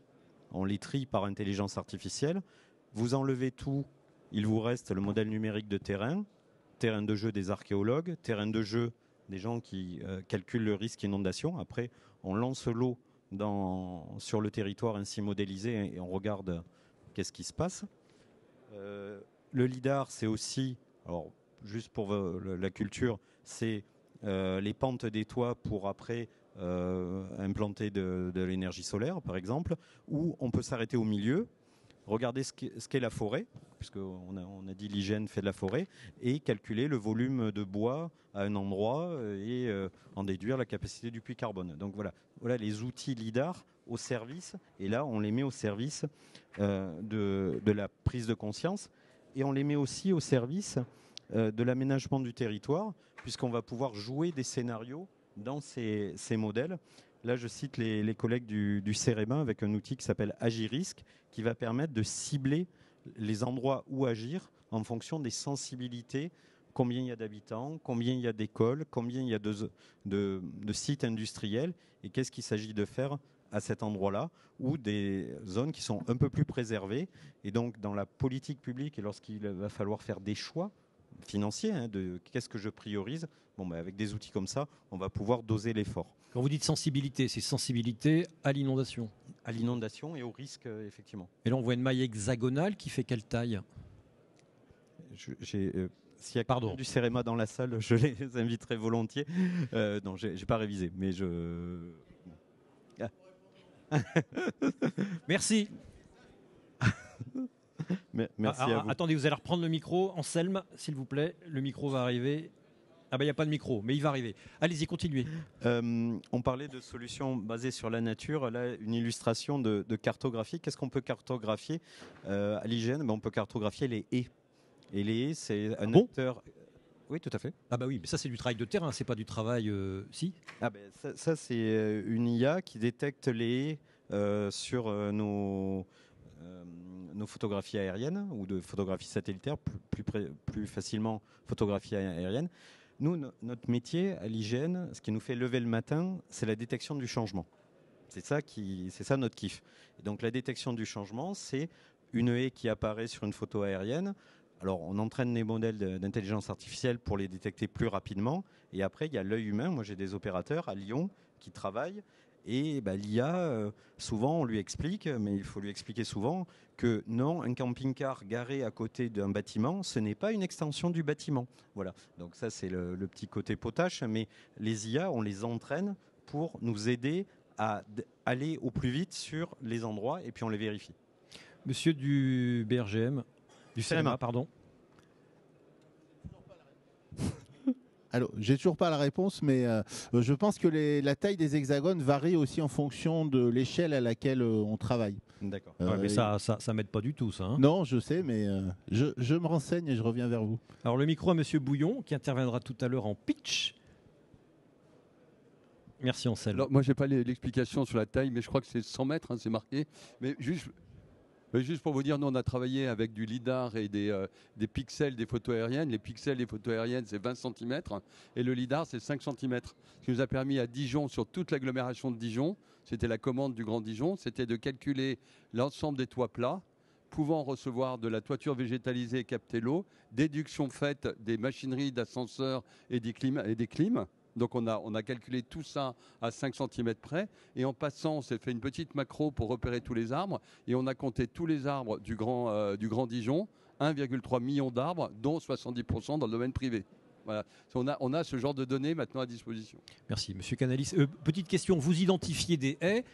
On les trie par intelligence artificielle. Vous enlevez tout, il vous reste le modèle numérique de terrain de jeu des archéologues, terrain de jeu des gens qui calculent le risque inondation. Après, on lance l'eau sur le territoire ainsi modélisé et on regarde qu'est-ce qui se passe. Le lidar, c'est aussi, alors juste pour la culture, c'est les pentes des toits pour après implanter de l'énergie solaire, par exemple, où on peut s'arrêter au milieu, regarder ce qu'est la forêt, puisqu'on a dit l'hygiène fait de la forêt, et calculer le volume de bois à un endroit et en déduire la capacité du puits carbone. Donc voilà les outils LIDAR au service, et là on les met au service de la prise de conscience, et on les met aussi au service de l'aménagement du territoire, puisqu'on va pouvoir jouer des scénarios dans ces modèles. Là, je cite les collègues du CEREMA avec un outil qui s'appelle Agirisque, qui va permettre de cibler les endroits où agir en fonction des sensibilités, combien il y a d'habitants, combien il y a d'écoles, combien il y a de sites industriels, et qu'est-ce qu'il s'agit de faire à cet endroit-là, ou des zones qui sont un peu plus préservées. Et donc, dans la politique publique, et lorsqu'il va falloir faire des choix financiers, de qu'est-ce que je priorise, avec des outils comme ça, on va pouvoir doser l'effort. Quand vous dites sensibilité, c'est sensibilité à l'inondation. À l'inondation et au risque, effectivement. Et là, on voit une maille hexagonale qui fait quelle taille? S'il y a du CEREMA dans la salle, je les inviterai volontiers. Non, j'ai pas révisé, mais je... Merci. Merci à vous. Attendez, vous allez reprendre le micro. Anselme, s'il vous plaît, le micro va arriver. Ah ben il n'y a pas de micro, mais il va arriver. Allez-y, continuez. On parlait de solutions basées sur la nature. Là, une illustration de cartographie. Qu'est-ce qu'on peut cartographier à l'IGN? On peut cartographier les haies. Et les haies, c'est un acteur... Oui, tout à fait. Ah bah oui, mais ça c'est du travail de terrain, c'est pas du travail... Si ça c'est une IA qui détecte les haies sur nos photographies aériennes ou de photographies satellitaires, plus facilement photographies aériennes. Nous, notre métier à l'IGN, ce qui nous fait lever le matin, c'est la détection du changement. C'est ça notre kiff. Et donc la détection du changement, c'est une haie qui apparaît sur une photo aérienne. Alors on entraîne les modèles d'intelligence artificielle pour les détecter plus rapidement. Et après, il y a l'œil humain. Moi, j'ai des opérateurs à Lyon qui travaillent. Et l'IA, souvent, on lui explique, mais il faut lui expliquer souvent, que non, un camping-car garé à côté d'un bâtiment, ce n'est pas une extension du bâtiment. Voilà. Donc ça, c'est le petit côté potache. Mais les IA, on les entraîne pour nous aider à aller au plus vite sur les endroits et puis on les vérifie. Monsieur du BRGM, du CEREMA, pardon. Alors, j'ai toujours pas la réponse, mais je pense que la taille des hexagones varie aussi en fonction de l'échelle à laquelle on travaille. D'accord. Mais ça m'aide pas du tout, ça. Hein. Non, je sais, mais je me renseigne et je reviens vers vous. Alors, le micro à Monsieur Bouillon, qui interviendra tout à l'heure en pitch. Merci, Anselme. Alors, moi, je n'ai pas l'explication sur la taille, mais je crois que c'est 100 mètres, c'est marqué. Mais juste pour vous dire, nous, on a travaillé avec du lidar et des pixels des photos aériennes. Les pixels des photos aériennes, c'est 20 cm et le lidar, c'est 5 cm. Ce qui nous a permis à Dijon, sur toute l'agglomération de Dijon, c'était la commande du Grand Dijon, c'était de calculer l'ensemble des toits plats, pouvant recevoir de la toiture végétalisée et capter l'eau, déduction faite des machineries d'ascenseurs et des clims. Donc on a calculé tout ça à 5 cm près et en passant, on s'est fait une petite macro pour repérer tous les arbres et on a compté tous les arbres du Grand Dijon, 1,3 million d'arbres, dont 70% dans le domaine privé. Voilà. On a ce genre de données maintenant à disposition. Merci, Monsieur Canalis. Petite question, vous identifiez des haies.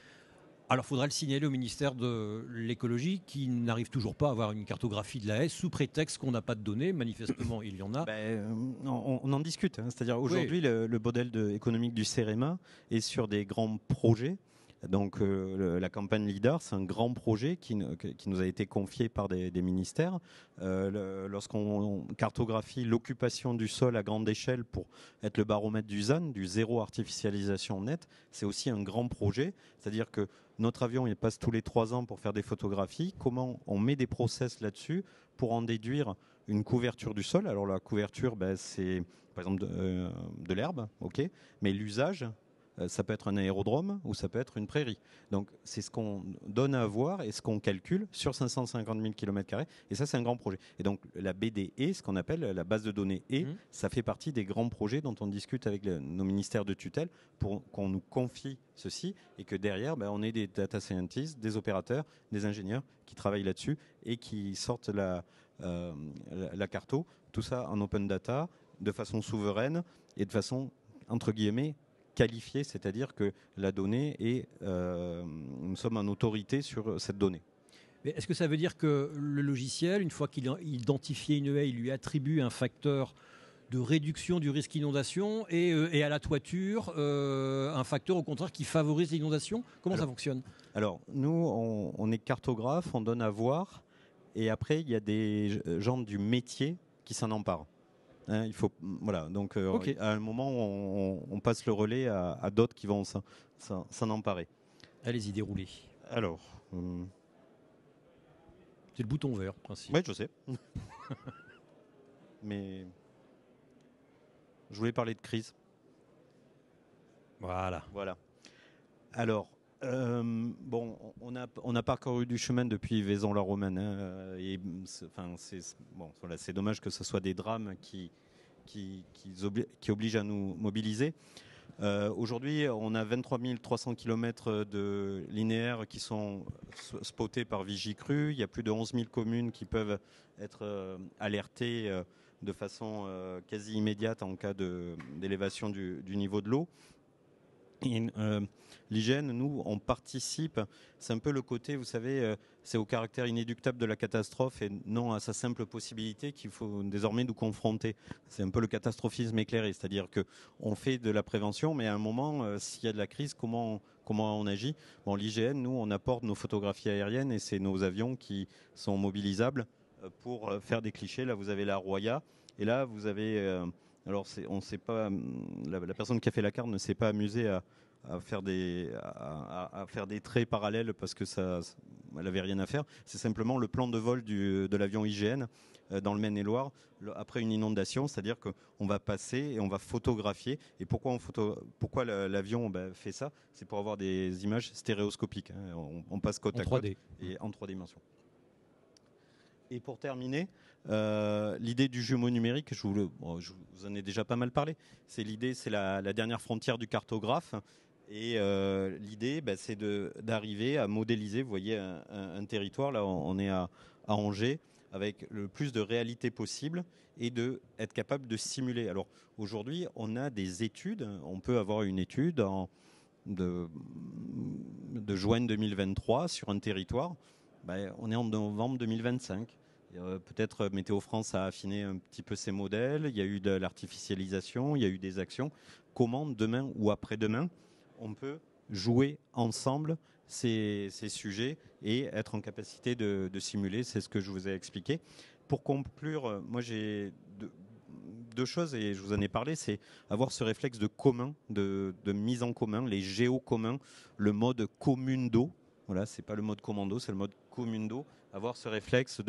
Alors, il faudra le signaler au ministère de l'écologie qui n'arrive toujours pas à avoir une cartographie de la haie sous prétexte qu'on n'a pas de données. Manifestement, il y en a. On en discute. C'est-à-dire aujourd'hui, le modèle économique du CEREMA est sur des grands projets. Donc la campagne LIDAR, c'est un grand projet qui nous a été confié par des ministères. Lorsqu'on cartographie l'occupation du sol à grande échelle pour être le baromètre du ZAN, du zéro artificialisation nette, c'est aussi un grand projet. C'est-à-dire que notre avion, il passe tous les 3 ans pour faire des photographies. Comment on met des process là-dessus pour en déduire une couverture du sol? Alors la couverture, c'est par exemple de l'herbe, ok, mais l'usage, ça peut être un aérodrome ou ça peut être une prairie. Donc c'est ce qu'on donne à voir et ce qu'on calcule sur 550 000 km². Et ça, c'est un grand projet. Et donc la BDE, ce qu'on appelle la base de données ça fait partie des grands projets dont on discute avec nos ministères de tutelle pour qu'on nous confie ceci et que derrière, on ait des data scientists, des opérateurs, des ingénieurs qui travaillent là-dessus et qui sortent la carto. Tout ça en open data, de façon souveraine et de façon, entre guillemets, qualifié, c'est-à-dire que la donnée est, nous sommes en autorité sur cette donnée. Mais est-ce que ça veut dire que le logiciel, une fois qu'il a identifié une haie, il lui attribue un facteur de réduction du risque inondation et à la toiture, un facteur au contraire qui favorise l'inondation? Comment ça fonctionne? Alors, nous, on est cartographe, on donne à voir, et après, il y a des gens du métier qui s'en emparent. Il faut, voilà, donc à un moment, on passe le relais à d'autres qui vont s'en emparer. Allez-y, déroulez. Alors, c'est le bouton vert, principe. Oui, je sais. Mais je voulais parler de crise. Voilà. Alors, on a parcouru du chemin depuis Vaison-la-Romaine. Et c'est dommage que ce soit des drames qui obligent à nous mobiliser. Aujourd'hui, on a 23 300 km de linéaires qui sont spotés par Vigicru. Il y a plus de 11 000 communes qui peuvent être alertées de façon quasi immédiate en cas d'élévation du niveau de l'eau. L'hygiène, nous, on participe, c'est un peu le côté, vous savez, c'est au caractère inéluctable de la catastrophe et non à sa simple possibilité qu'il faut désormais nous confronter. C'est un peu le catastrophisme éclairé, c'est-à-dire qu'on fait de la prévention, mais à un moment, s'il y a de la crise, comment on agit? Bon, l'IGN, nous, on apporte nos photographies aériennes et c'est nos avions qui sont mobilisables pour faire des clichés. Là, vous avez la Roya et là, vous avez... alors, on sait pas, la personne qui a fait la carte ne s'est pas amusée à faire des traits parallèles parce que elle n'avait rien à faire. C'est simplement le plan de vol de l'avion IGN dans le Maine-et-Loire après une inondation, c'est-à-dire qu'on va passer et on va photographier. Et pourquoi l'avion fait ça? C'est pour avoir des images stéréoscopiques. On passe côte à côte et en 3 dimensions. Et pour terminer, l'idée du jumeau numérique, je vous en ai déjà pas mal parlé. C'est la dernière frontière du cartographe. Et l'idée, c'est d'arriver à modéliser, vous voyez, un territoire. Là, on est à Angers, avec le plus de réalité possible et d'être capable de simuler. Alors, aujourd'hui, on a des études. On peut avoir une étude de juin 2023 sur un territoire. On est en novembre 2025. Peut-être Météo France a affiné un petit peu ses modèles, il y a eu de l'artificialisation, il y a eu des actions. Comment demain ou après-demain, on peut jouer ensemble ces sujets et être en capacité de simuler? C'est ce que je vous ai expliqué. Pour conclure, moi j'ai deux choses et je vous en ai parlé, c'est avoir ce réflexe de commun, de mise en commun, les géocommuns, le mode commundo. Voilà, c'est pas le mode commando, c'est le mode commundo. Avoir ce réflexe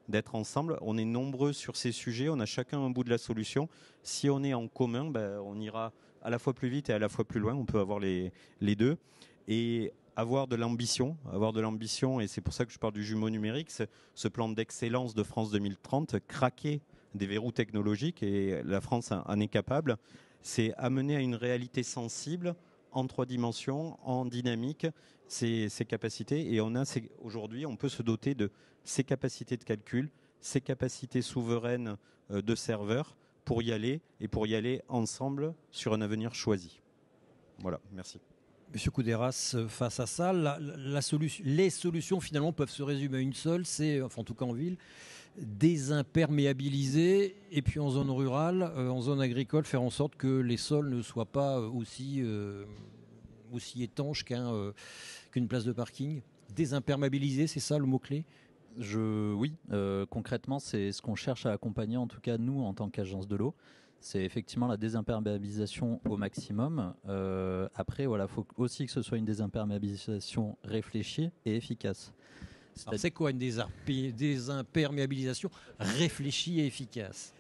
d'être ensemble. On est nombreux sur ces sujets, on a chacun un bout de la solution. Si on est en commun, on ira à la fois plus vite et à la fois plus loin. On peut avoir les deux. Et avoir de l'ambition, et c'est pour ça que je parle du jumeau numérique, ce plan d'excellence de France 2030, craquer des verrous technologiques, et la France en est capable, c'est amener à une réalité sensible, en 3 dimensions, en dynamique, ces capacités. Et aujourd'hui, on peut se doter de ces capacités de calcul, ces capacités souveraines de serveurs pour y aller ensemble sur un avenir choisi. Voilà, merci. Monsieur Couderas, face à ça, les solutions finalement peuvent se résumer à une seule, c'est, en tout cas en ville, désimperméabiliser, et puis en zone rurale, en zone agricole, faire en sorte que les sols ne soient pas aussi étanches qu'une place de parking. Désimperméabiliser, c'est ça le mot-clé? Oui, concrètement, c'est ce qu'on cherche à accompagner, en tout cas nous, en tant qu'agence de l'eau. C'est effectivement la désimperméabilisation au maximum. Après, il faut aussi que ce soit une désimperméabilisation réfléchie et efficace. C'est quoi une désimperméabilisation réfléchie et efficace?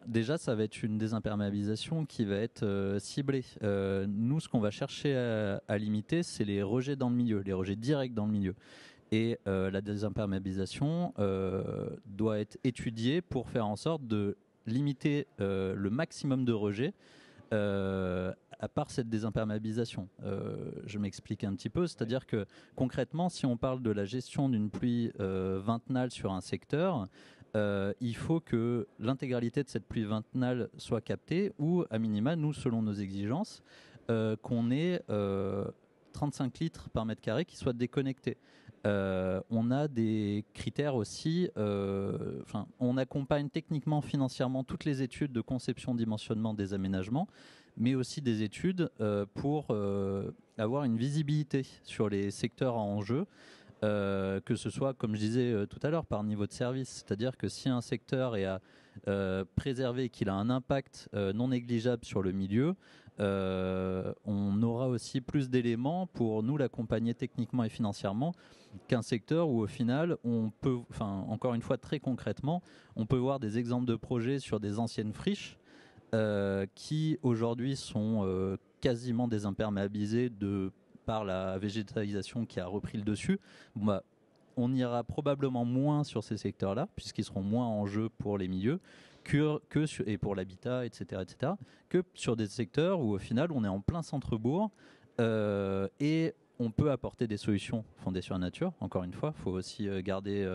Déjà, ça va être une désimperméabilisation qui va être ciblée. Nous, ce qu'on va chercher à limiter, c'est les rejets dans le milieu, les rejets directs dans le milieu. Et la désimperméabilisation doit être étudiée pour faire en sorte de limiter le maximum de rejets à part cette désimperméabilisation. Je m'explique un petit peu, c'est-à-dire que concrètement, si on parle de la gestion d'une pluie vintenale sur un secteur, il faut que l'intégralité de cette pluie vintenale soit captée, ou à minima, nous, selon nos exigences, qu'on ait 35 litres par mètre carré qui soient déconnectés. On a des critères aussi, on accompagne techniquement, financièrement toutes les études de conception, dimensionnement des aménagements, mais aussi des études pour avoir une visibilité sur les secteurs à enjeu, que ce soit, comme je disais tout à l'heure, par niveau de service. C'est-à-dire que si un secteur est à préserver, qu'il a un impact non négligeable sur le milieu, on aura aussi plus d'éléments pour nous l'accompagner techniquement et financièrement qu'un secteur où au final on peut, encore une fois très concrètement, on peut voir des exemples de projets sur des anciennes friches qui aujourd'hui sont quasiment désimperméabilisées par la végétalisation qui a repris le dessus. On ira probablement moins sur ces secteurs-là, puisqu'ils seront moins en jeu pour les milieux, et pour l'habitat, etc., que sur des secteurs où, au final, on est en plein centre-bourg et on peut apporter des solutions fondées sur la nature. Encore une fois, il faut aussi garder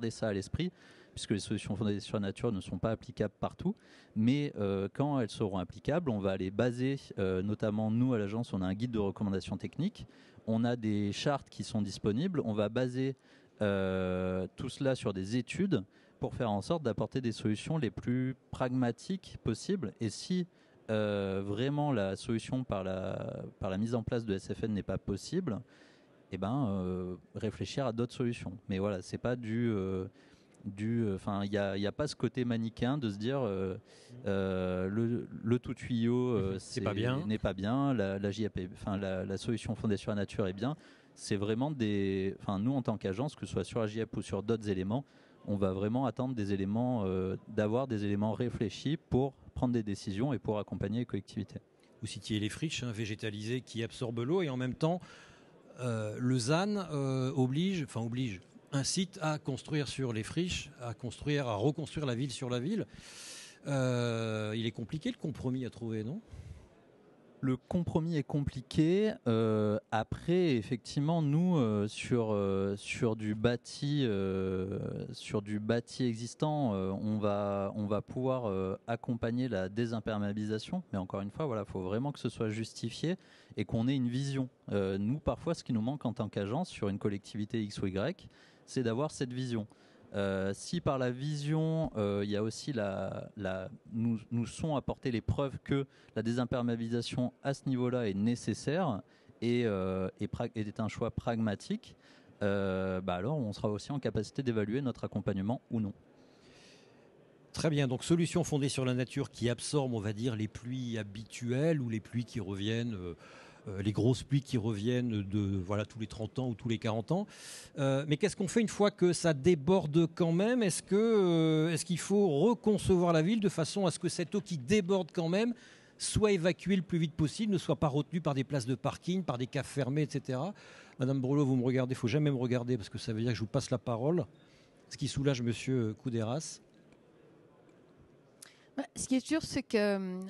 ça à l'esprit, puisque les solutions fondées sur la nature ne sont pas applicables partout. Mais quand elles seront applicables, on va les baser, notamment nous, à l'agence, on a un guide de recommandations techniques. On a des chartes qui sont disponibles. On va baser tout cela sur des études pour faire en sorte d'apporter des solutions les plus pragmatiques possibles. Et si vraiment la solution par la mise en place de SFN n'est pas possible, réfléchir à d'autres solutions. Mais voilà, c'est pas il n'y a pas ce côté manichéen de se dire le tout tuyau n'est pas bien, la JAP, la solution fondée sur la nature est bien. C'est vraiment nous en tant qu'agence, que ce soit sur la JAP ou sur d'autres éléments, on va vraiment attendre des éléments, d'avoir des éléments réfléchis pour prendre des décisions et pour accompagner les collectivités. Vous citiez les friches végétalisées qui absorbent l'eau et en même temps le ZAN incite à construire sur les friches, à reconstruire la ville sur la ville. Il est compliqué le compromis à trouver, non ? Le compromis est compliqué. Après, effectivement, nous, sur du bâti existant, on va pouvoir accompagner la désimperméabilisation. Mais encore une fois, il faut vraiment que ce soit justifié et qu'on ait une vision. Nous, parfois, ce qui nous manque en tant qu'agence sur une collectivité X ou Y, c'est d'avoir cette vision. Si par la vision, il y a aussi nous sont apportées les preuves que la désimperméabilisation à ce niveau-là est nécessaire et est un choix pragmatique, alors on sera aussi en capacité d'évaluer notre accompagnement ou non. Très bien, donc solution fondée sur la nature qui absorbe, on va dire, les pluies habituelles ou les pluies qui reviennent... les grosses pluies qui reviennent tous les 30 ans ou tous les 40 ans. Mais qu'est-ce qu'on fait une fois que ça déborde quand même ? Est-ce qu'il faut reconcevoir la ville de façon à ce que cette eau qui déborde quand même soit évacuée le plus vite possible, ne soit pas retenue par des places de parking, par des caves fermées, etc. Madame Brelot, vous me regardez, il ne faut jamais me regarder parce que ça veut dire que je vous passe la parole, ce qui soulage Monsieur Couderas. Ce qui est sûr, c'est que...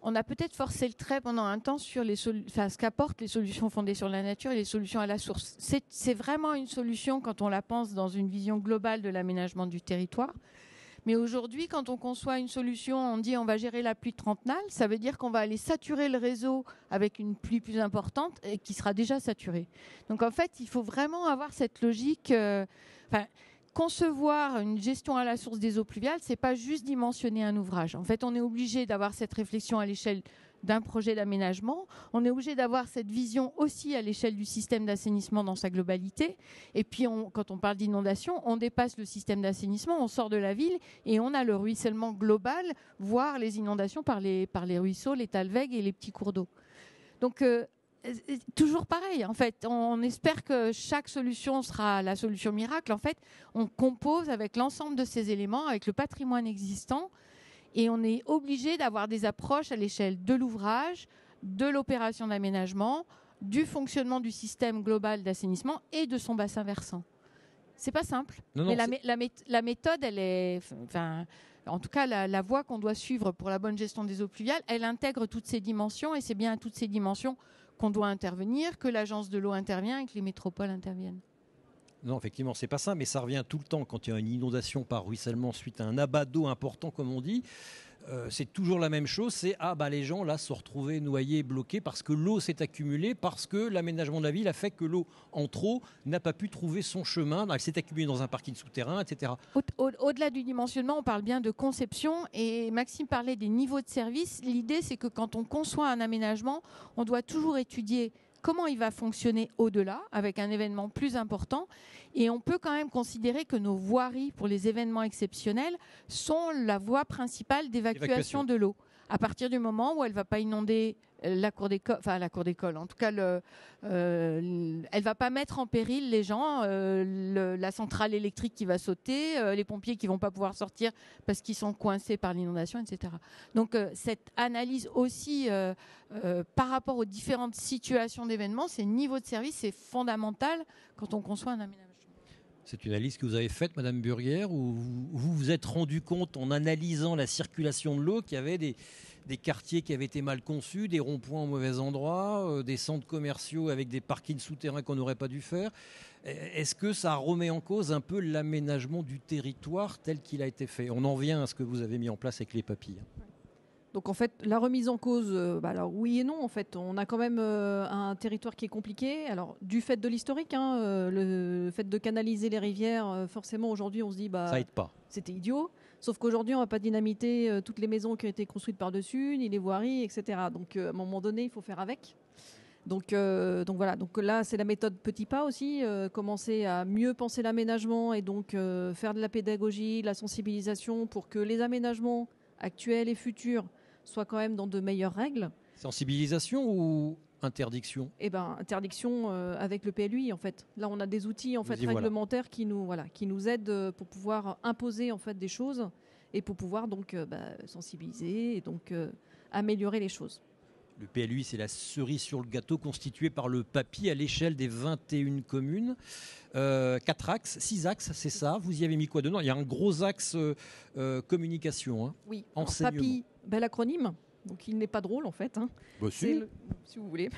on a peut-être forcé le trait pendant un temps sur ce qu'apportent les solutions fondées sur la nature et les solutions à la source. C'est vraiment une solution quand on la pense dans une vision globale de l'aménagement du territoire. Mais aujourd'hui, quand on conçoit une solution, on dit on va gérer la pluie trentenale, ça veut dire qu'on va aller saturer le réseau avec une pluie plus importante et qui sera déjà saturée. Donc en fait, il faut vraiment avoir cette logique... Concevoir une gestion à la source des eaux pluviales, c'est pas juste dimensionner un ouvrage. En fait, on est obligé d'avoir cette réflexion à l'échelle d'un projet d'aménagement. On est obligé d'avoir cette vision aussi à l'échelle du système d'assainissement dans sa globalité. Et puis, quand on parle d'inondation, on dépasse le système d'assainissement, on sort de la ville et on a le ruissellement global, voire les inondations par les ruisseaux, les talwegs et les petits cours d'eau. Donc, toujours pareil, en fait, on espère que chaque solution sera la solution miracle. En fait, on compose avec l'ensemble de ces éléments, avec le patrimoine existant, et on est obligé d'avoir des approches à l'échelle de l'ouvrage, de l'opération d'aménagement, du fonctionnement du système global d'assainissement et de son bassin versant. C'est pas simple, mais la méthode, elle est... En tout cas, la voie qu'on doit suivre pour la bonne gestion des eaux pluviales, elle intègre toutes ces dimensions, et c'est bien à toutes ces dimensions qu'on doit intervenir, que l'agence de l'eau intervient et que les métropoles interviennent. Non, effectivement, c'est pas ça, mais ça revient tout le temps quand il y a une inondation par ruissellement suite à un abat d'eau important, comme on dit. C'est toujours la même chose, c'est les gens là se sont retrouvés noyés, bloqués parce que l'eau s'est accumulée, parce que l'aménagement de la ville a fait que l'eau en trop n'a pas pu trouver son chemin, elle s'est accumulée dans un parking souterrain, etc. Au-delà du dimensionnement, on parle bien de conception, et Maxime parlait des niveaux de service. L'idée, c'est que quand on conçoit un aménagement, on doit toujours étudier comment il va fonctionner au-delà, avec un événement plus important. Et on peut quand même considérer que nos voiries pour les événements exceptionnels sont la voie principale d'évacuation de l'eau. À partir du moment où elle ne va pas inonder la cour d'école, en tout cas, elle ne va pas mettre en péril les gens, la centrale électrique qui va sauter, les pompiers qui ne vont pas pouvoir sortir parce qu'ils sont coincés par l'inondation, etc. Donc cette analyse aussi par rapport aux différentes situations d'événements, ces niveaux de service, c'est fondamental quand on conçoit un aménagement. C'est une analyse que vous avez faite, Madame Burguière, où vous vous êtes rendu compte en analysant la circulation de l'eau qu'il y avait des quartiers qui avaient été mal conçus, des ronds-points au mauvais endroit, des centres commerciaux avec des parkings souterrains qu'on n'aurait pas dû faire. Est-ce que ça remet en cause un peu l'aménagement du territoire tel qu'il a été fait? On en vient à ce que vous avez mis en place avec les papilles. Donc en fait, la remise en cause, alors oui et non. En fait, on a quand même un territoire qui est compliqué. Alors du fait de l'historique, le fait de canaliser les rivières, forcément aujourd'hui on se dit ça aide pas. C'était idiot. Sauf qu'aujourd'hui on va pas dynamiter toutes les maisons qui ont été construites par-dessus, ni les voiries, etc. Donc à un moment donné, il faut faire avec. Donc voilà. Donc là, c'est la méthode petit pas aussi. Commencer à mieux penser l'aménagement et donc faire de la pédagogie, de la sensibilisation pour que les aménagements actuels et futurs soit quand même dans de meilleures règles. Sensibilisation ou interdiction? Interdiction avec le PLUI en fait. Là on a des outils en fait réglementaires qui nous aident pour pouvoir imposer en fait des choses et pour pouvoir donc sensibiliser et donc améliorer les choses. Le PLUI, c'est la cerise sur le gâteau constituée par le PAPI à l'échelle des 21 communes. 4 axes, 6 axes, c'est ça. Vous y avez mis quoi dedans? Il y a un gros axe communication. Oui, enseignement. PAPI, bel acronyme. Donc il n'est pas drôle en fait. Si vous voulez.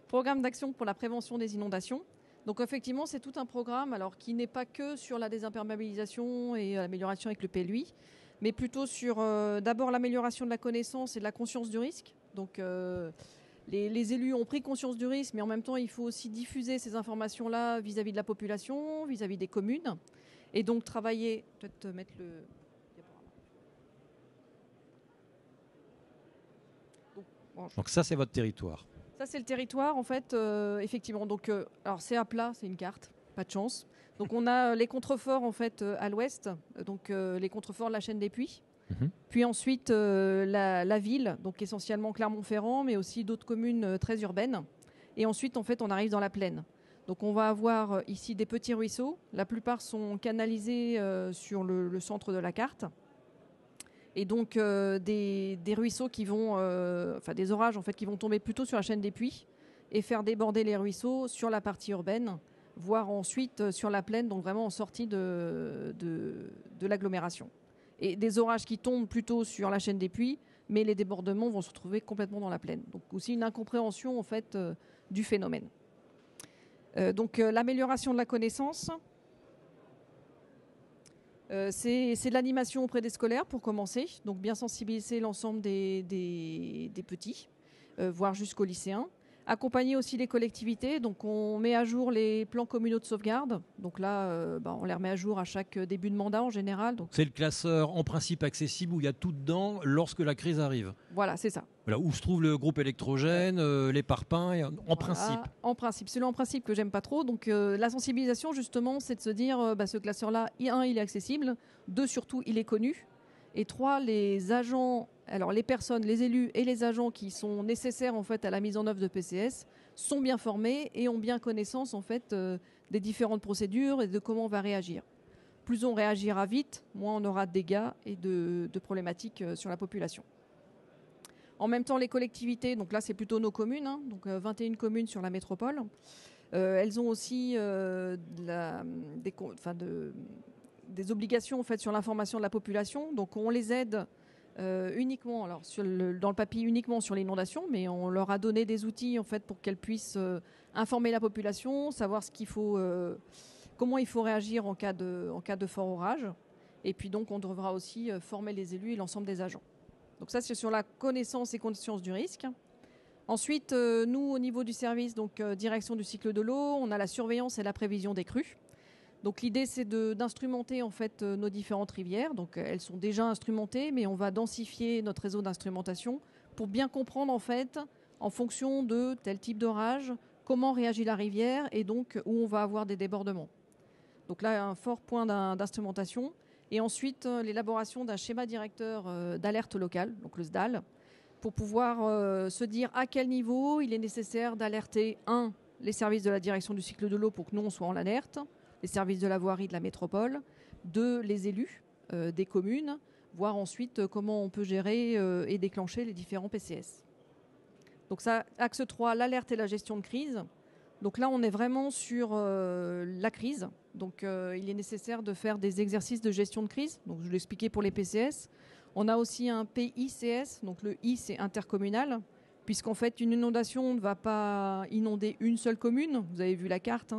Programme d'action pour la prévention des inondations. Donc effectivement, c'est tout un programme alors qui n'est pas que sur la désimperméabilisation et l'amélioration avec le PLUI, mais plutôt sur d'abord l'amélioration de la connaissance et de la conscience du risque. Donc les élus ont pris conscience du risque, mais en même temps, il faut aussi diffuser ces informations-là vis-à-vis de la population, vis-à-vis des communes, et donc travailler, peut-être mettre le... Donc ça, c'est votre territoire. Ça, c'est le territoire, en fait, effectivement. Donc, alors c'est à plat, c'est une carte, pas de chance. Donc on a les contreforts, en fait, à l'ouest, donc les contreforts de la chaîne des Puys. Puis ensuite, la ville, donc essentiellement Clermont-Ferrand, mais aussi d'autres communes très urbaines. Et ensuite, en fait, on arrive dans la plaine. Donc on va avoir ici des petits ruisseaux. La plupart sont canalisés sur le centre de la carte. Et donc des ruisseaux qui vont, des orages en fait, qui vont tomber plutôt sur la chaîne des Puys et faire déborder les ruisseaux sur la partie urbaine, voire ensuite sur la plaine, donc vraiment en sortie de l'agglomération. Et des orages qui tombent plutôt sur la chaîne des Puys, mais les débordements vont se retrouver complètement dans la plaine. Donc aussi une incompréhension en fait du phénomène. Donc l'amélioration de la connaissance, c'est de l'animation auprès des scolaires pour commencer. Donc bien sensibiliser l'ensemble des petits, voire jusqu'aux lycéens. Accompagner aussi les collectivités, donc on met à jour les plans communaux de sauvegarde. Donc là, on les remet à jour à chaque début de mandat en général. Donc... C'est le classeur en principe accessible où il y a tout dedans lorsque la crise arrive. Voilà, c'est ça. Voilà, où se trouve le groupe électrogène, les parpaings, principe. En principe, c'est le en principe que j'aime pas trop. Donc la sensibilisation justement, c'est de se dire, ce classeur-là, un, il est accessible, 2, surtout, il est connu. Et 3, les agents, alors les personnes, les élus et les agents qui sont nécessaires en fait à la mise en œuvre de PCS sont bien formés et ont bien connaissance en fait des différentes procédures et de comment on va réagir. Plus on réagira vite, moins on aura de dégâts et de problématiques sur la population. En même temps, les collectivités, donc là c'est plutôt nos communes, donc 21 communes sur la métropole, elles ont aussi des obligations en fait, sur l'information de la population. Donc on les aide uniquement, alors dans le PAPI uniquement sur l'inondation, mais on leur a donné des outils en fait, pour qu'elles puissent informer la population, savoir comment il faut réagir en cas de fort orage. Et puis donc on devra aussi former les élus et l'ensemble des agents. Donc ça c'est sur la connaissance et conscience du risque. Ensuite, nous au niveau du service, donc direction du cycle de l'eau, on a la surveillance et la prévision des crues. Donc l'idée c'est d'instrumenter en fait nos différentes rivières. Donc elles sont déjà instrumentées, mais on va densifier notre réseau d'instrumentation pour bien comprendre en fait en fonction de tel type d'orage, comment réagit la rivière et donc où on va avoir des débordements. Donc là, un fort point d'instrumentation. Et ensuite, l'élaboration d'un schéma directeur d'alerte locale, donc le SDAL, pour pouvoir se dire à quel niveau il est nécessaire d'alerter, les services de la direction du cycle de l'eau pour que nous, on soit en alerte, les services de la voirie de la métropole, 2, les élus des communes, voir ensuite comment on peut gérer et déclencher les différents PCS. Donc ça, axe 3, l'alerte et la gestion de crise. Donc là, on est vraiment sur la crise. Donc il est nécessaire de faire des exercices de gestion de crise. Donc je l'ai expliqué pour les PCS. On a aussi un PICS, donc le I c'est intercommunal, puisqu'en fait une inondation ne va pas inonder une seule commune. Vous avez vu la carte,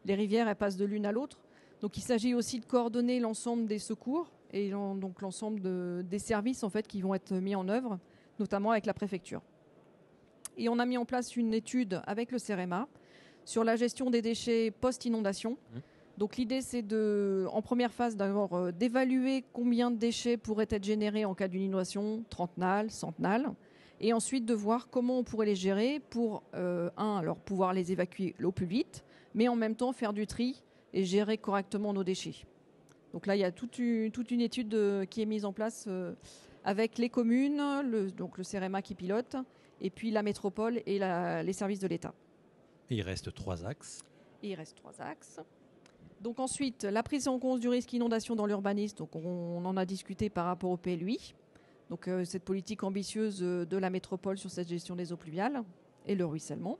les rivières elles passent de l'une à l'autre. Donc il s'agit aussi de coordonner l'ensemble des secours et donc l'ensemble des services en fait qui vont être mis en œuvre, notamment avec la préfecture. Et on a mis en place une étude avec le CEREMA sur la gestion des déchets post-inondation. Donc l'idée, c'est en première phase d'évaluer combien de déchets pourraient être générés en cas d'une inondation trentenale, centenale, et ensuite de voir comment on pourrait les gérer pour, alors pouvoir les évacuer au plus vite, mais en même temps faire du tri et gérer correctement nos déchets. Donc là, il y a toute une étude qui est mise en place avec les communes, donc le CEREMA qui pilote, et puis la métropole et les services de l'État. Et il reste 3 axes. Donc ensuite, la prise en compte du risque inondation dans l'urbanisme, donc on en a discuté par rapport au PLUI, donc cette politique ambitieuse de la métropole sur cette gestion des eaux pluviales et le ruissellement.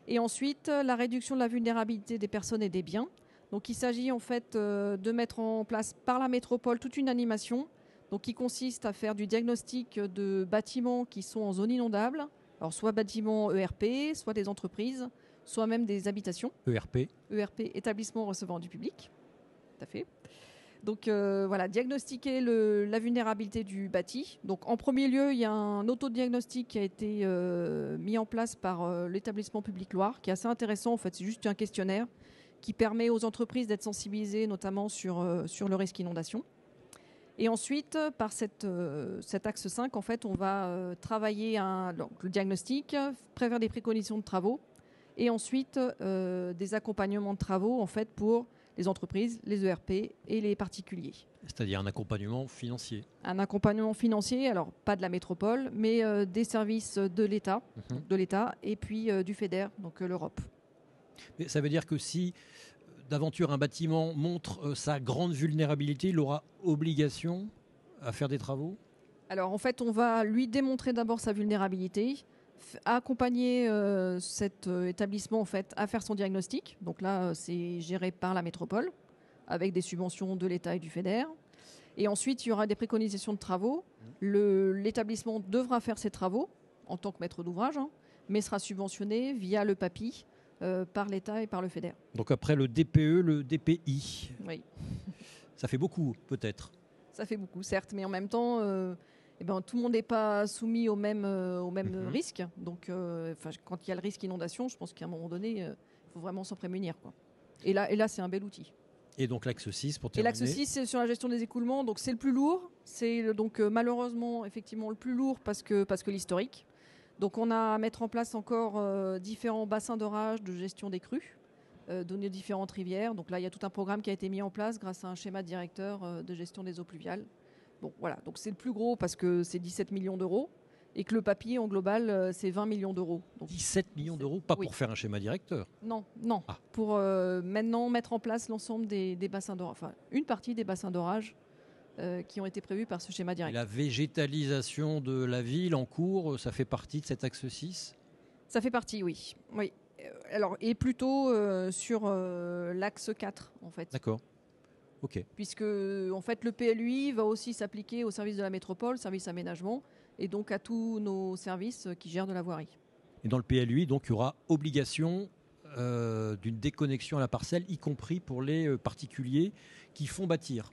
Et ensuite, la réduction de la vulnérabilité des personnes et des biens. Donc il s'agit en fait de mettre en place par la métropole toute une animation donc, qui consiste à faire du diagnostic de bâtiments qui sont en zone inondable, alors soit bâtiments ERP, soit des entreprises, soit même des habitations. ERP, établissement recevant du public. Tout à fait. Donc voilà, diagnostiquer la vulnérabilité du bâti. Donc en premier lieu, il y a un autodiagnostic qui a été mis en place par l'établissement public Loire, qui est assez intéressant. En fait, c'est juste un questionnaire qui permet aux entreprises d'être sensibilisées, notamment sur le risque inondation. Et ensuite, par cet axe 5, en fait, on va travailler le diagnostic, prévoir des préconisations de travaux, et ensuite des accompagnements de travaux en fait, pour les entreprises, les ERP et les particuliers. C'est-à-dire un accompagnement financier. Un accompagnement financier, alors pas de la métropole, mais des services de l'État, et puis du FEDER, donc l'Europe. Mais ça veut dire que si d'aventure un bâtiment montre sa grande vulnérabilité, il aura obligation à faire des travaux ? Alors en fait, on va lui démontrer d'abord sa vulnérabilité, accompagner cet établissement en fait, à faire son diagnostic. Donc là, c'est géré par la métropole, avec des subventions de l'État et du FEDER. Et ensuite, il y aura des préconisations de travaux. L'établissement devra faire ses travaux en tant que maître d'ouvrage, mais sera subventionné via le PAPI, par l'État et par le FEDER. Donc après le DPE, le DPI. Oui. Ça fait beaucoup, peut-être. Ça fait beaucoup, certes, mais en même temps, tout le monde n'est pas soumis au même risque. Donc, quand il y a le risque inondation, je pense qu'à un moment donné, il faut vraiment s'en prémunir, quoi. Et là, c'est un bel outil. Et donc l'axe 6 pour terminer. Et l'axe 6, c'est sur la gestion des écoulements. Donc c'est le plus lourd. C'est donc malheureusement, effectivement, le plus lourd parce que l'historique. Donc on a à mettre en place encore différents bassins d'orage de gestion des crues de nos différentes rivières. Donc là, il y a tout un programme qui a été mis en place grâce à un schéma directeur de gestion des eaux pluviales. Bon, voilà, donc c'est le plus gros parce que c'est 17 millions d'euros et que le papier en global, c'est 20 millions d'euros. Donc, 17 millions d'euros, pas pour faire un schéma directeur. Non. Pour maintenant mettre en place l'ensemble des bassins d'orage, enfin une partie des bassins d'orage qui ont été prévus par ce schéma directeur. La végétalisation de la ville en cours, ça fait partie de cet axe 6 ? Ça fait partie, oui. Alors, et plutôt sur l'axe 4, en fait. D'accord. Ok. Puisque, en fait, le PLUI va aussi s'appliquer au service de la métropole, service aménagement, et donc à tous nos services qui gèrent de la voirie. Et dans le PLUI, donc, il y aura obligation d'une déconnexion à la parcelle, y compris pour les particuliers qui font bâtir.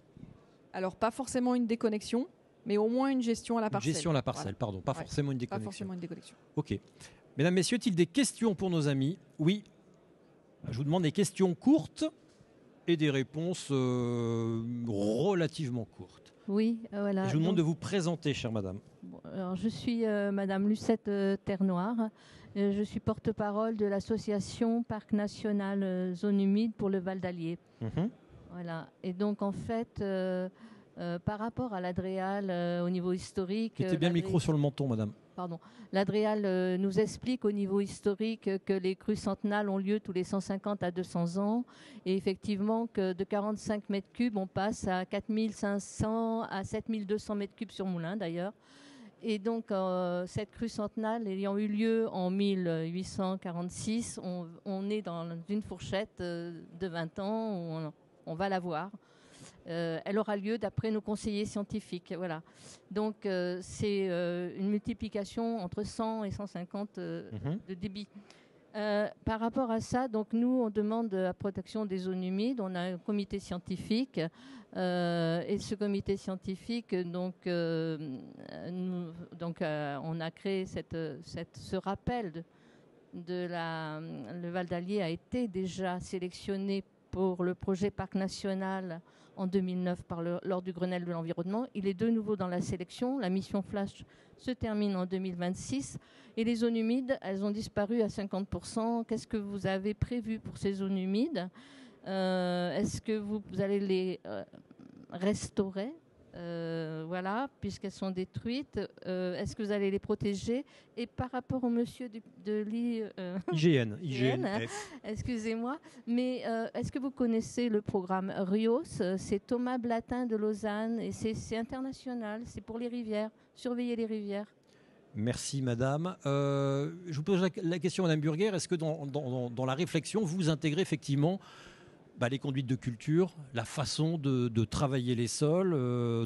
Alors, pas forcément une déconnexion, mais au moins une gestion à la parcelle. Une gestion à la parcelle, pardon, pas forcément une déconnexion. Pas forcément une déconnexion. Ok. Mesdames, messieurs, a-t-il des questions pour nos amis ? Oui. Je vous demande des questions courtes et des réponses relativement courtes. Oui, voilà. Je vous demande de vous présenter, chère madame. Alors, je suis Madame Lucette Terre-Noire. Je suis porte-parole de l'association Parc National Zone Humide pour le Val d'Allier. Voilà. Et donc, en fait, par rapport à l'Adréal au niveau historique... Mettez bien le micro sur le menton, madame. Pardon. L'Adréal nous explique au niveau historique que les crues centenales ont lieu tous les 150 à 200 ans. Et effectivement, que de 45 mètres cubes, on passe à 4500 à 7200 mètres cubes sur Moulins, d'ailleurs. Et donc, cette crue centenale ayant eu lieu en 1846, on est dans une fourchette de 20 ans où on va la voir. Elle aura lieu d'après nos conseillers scientifiques. Voilà. Donc, c'est une multiplication entre 100 et 150 de débit. Par rapport à ça, donc nous, on demande la protection des zones humides. On a un comité scientifique. Et ce comité scientifique, donc, on a créé ce rappel le Val d'Allier a été déjà sélectionné pour le projet Parc National en 2009 lors du Grenelle de l'environnement. Il est de nouveau dans la sélection. La mission Flash se termine en 2026. Et les zones humides, elles ont disparu à 50%. Qu'est-ce que vous avez prévu pour ces zones humides ? Est-ce que vous allez les restaurer voilà, puisqu'elles sont détruites. Est-ce que vous allez les protéger ? Et par rapport au monsieur de IGN, excusez-moi, mais est-ce que vous connaissez le programme RIOS ? C'est Thomas Blatin de Lausanne et c'est international, c'est pour les rivières, surveiller les rivières. Merci madame. Je vous pose la question, madame Burger, est-ce que dans la réflexion, vous intégrez effectivement les conduites de culture, la façon de travailler les sols,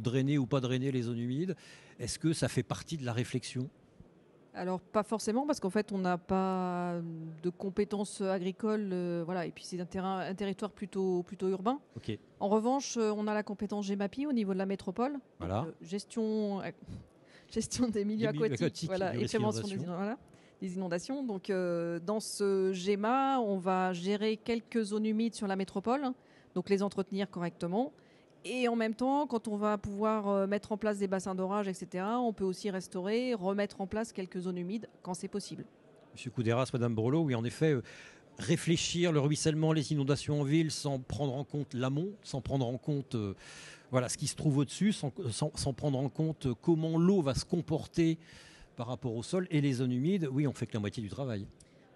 drainer ou pas drainer les zones humides. Est-ce que ça fait partie de la réflexion ? Alors, pas forcément, parce qu'en fait, on n'a pas de compétences agricoles. Voilà, et puis, c'est un territoire plutôt urbain. Okay. En revanche, on a la compétence GEMAPI au niveau de la métropole. Voilà. Donc, gestion des milieux aquatiques voilà, et prévention des inondations. Donc, dans ce GEMA, on va gérer quelques zones humides sur la métropole, donc les entretenir correctement. Et en même temps, quand on va pouvoir mettre en place des bassins d'orage, etc., on peut aussi restaurer, remettre en place quelques zones humides quand c'est possible. Monsieur Couderas, madame Brelot, oui, en effet, réfléchir le ruissellement, les inondations en ville sans prendre en compte l'amont, sans prendre en compte ce qui se trouve au-dessus, sans prendre en compte comment l'eau va se comporter par rapport au sol et les zones humides, oui, on fait que la moitié du travail.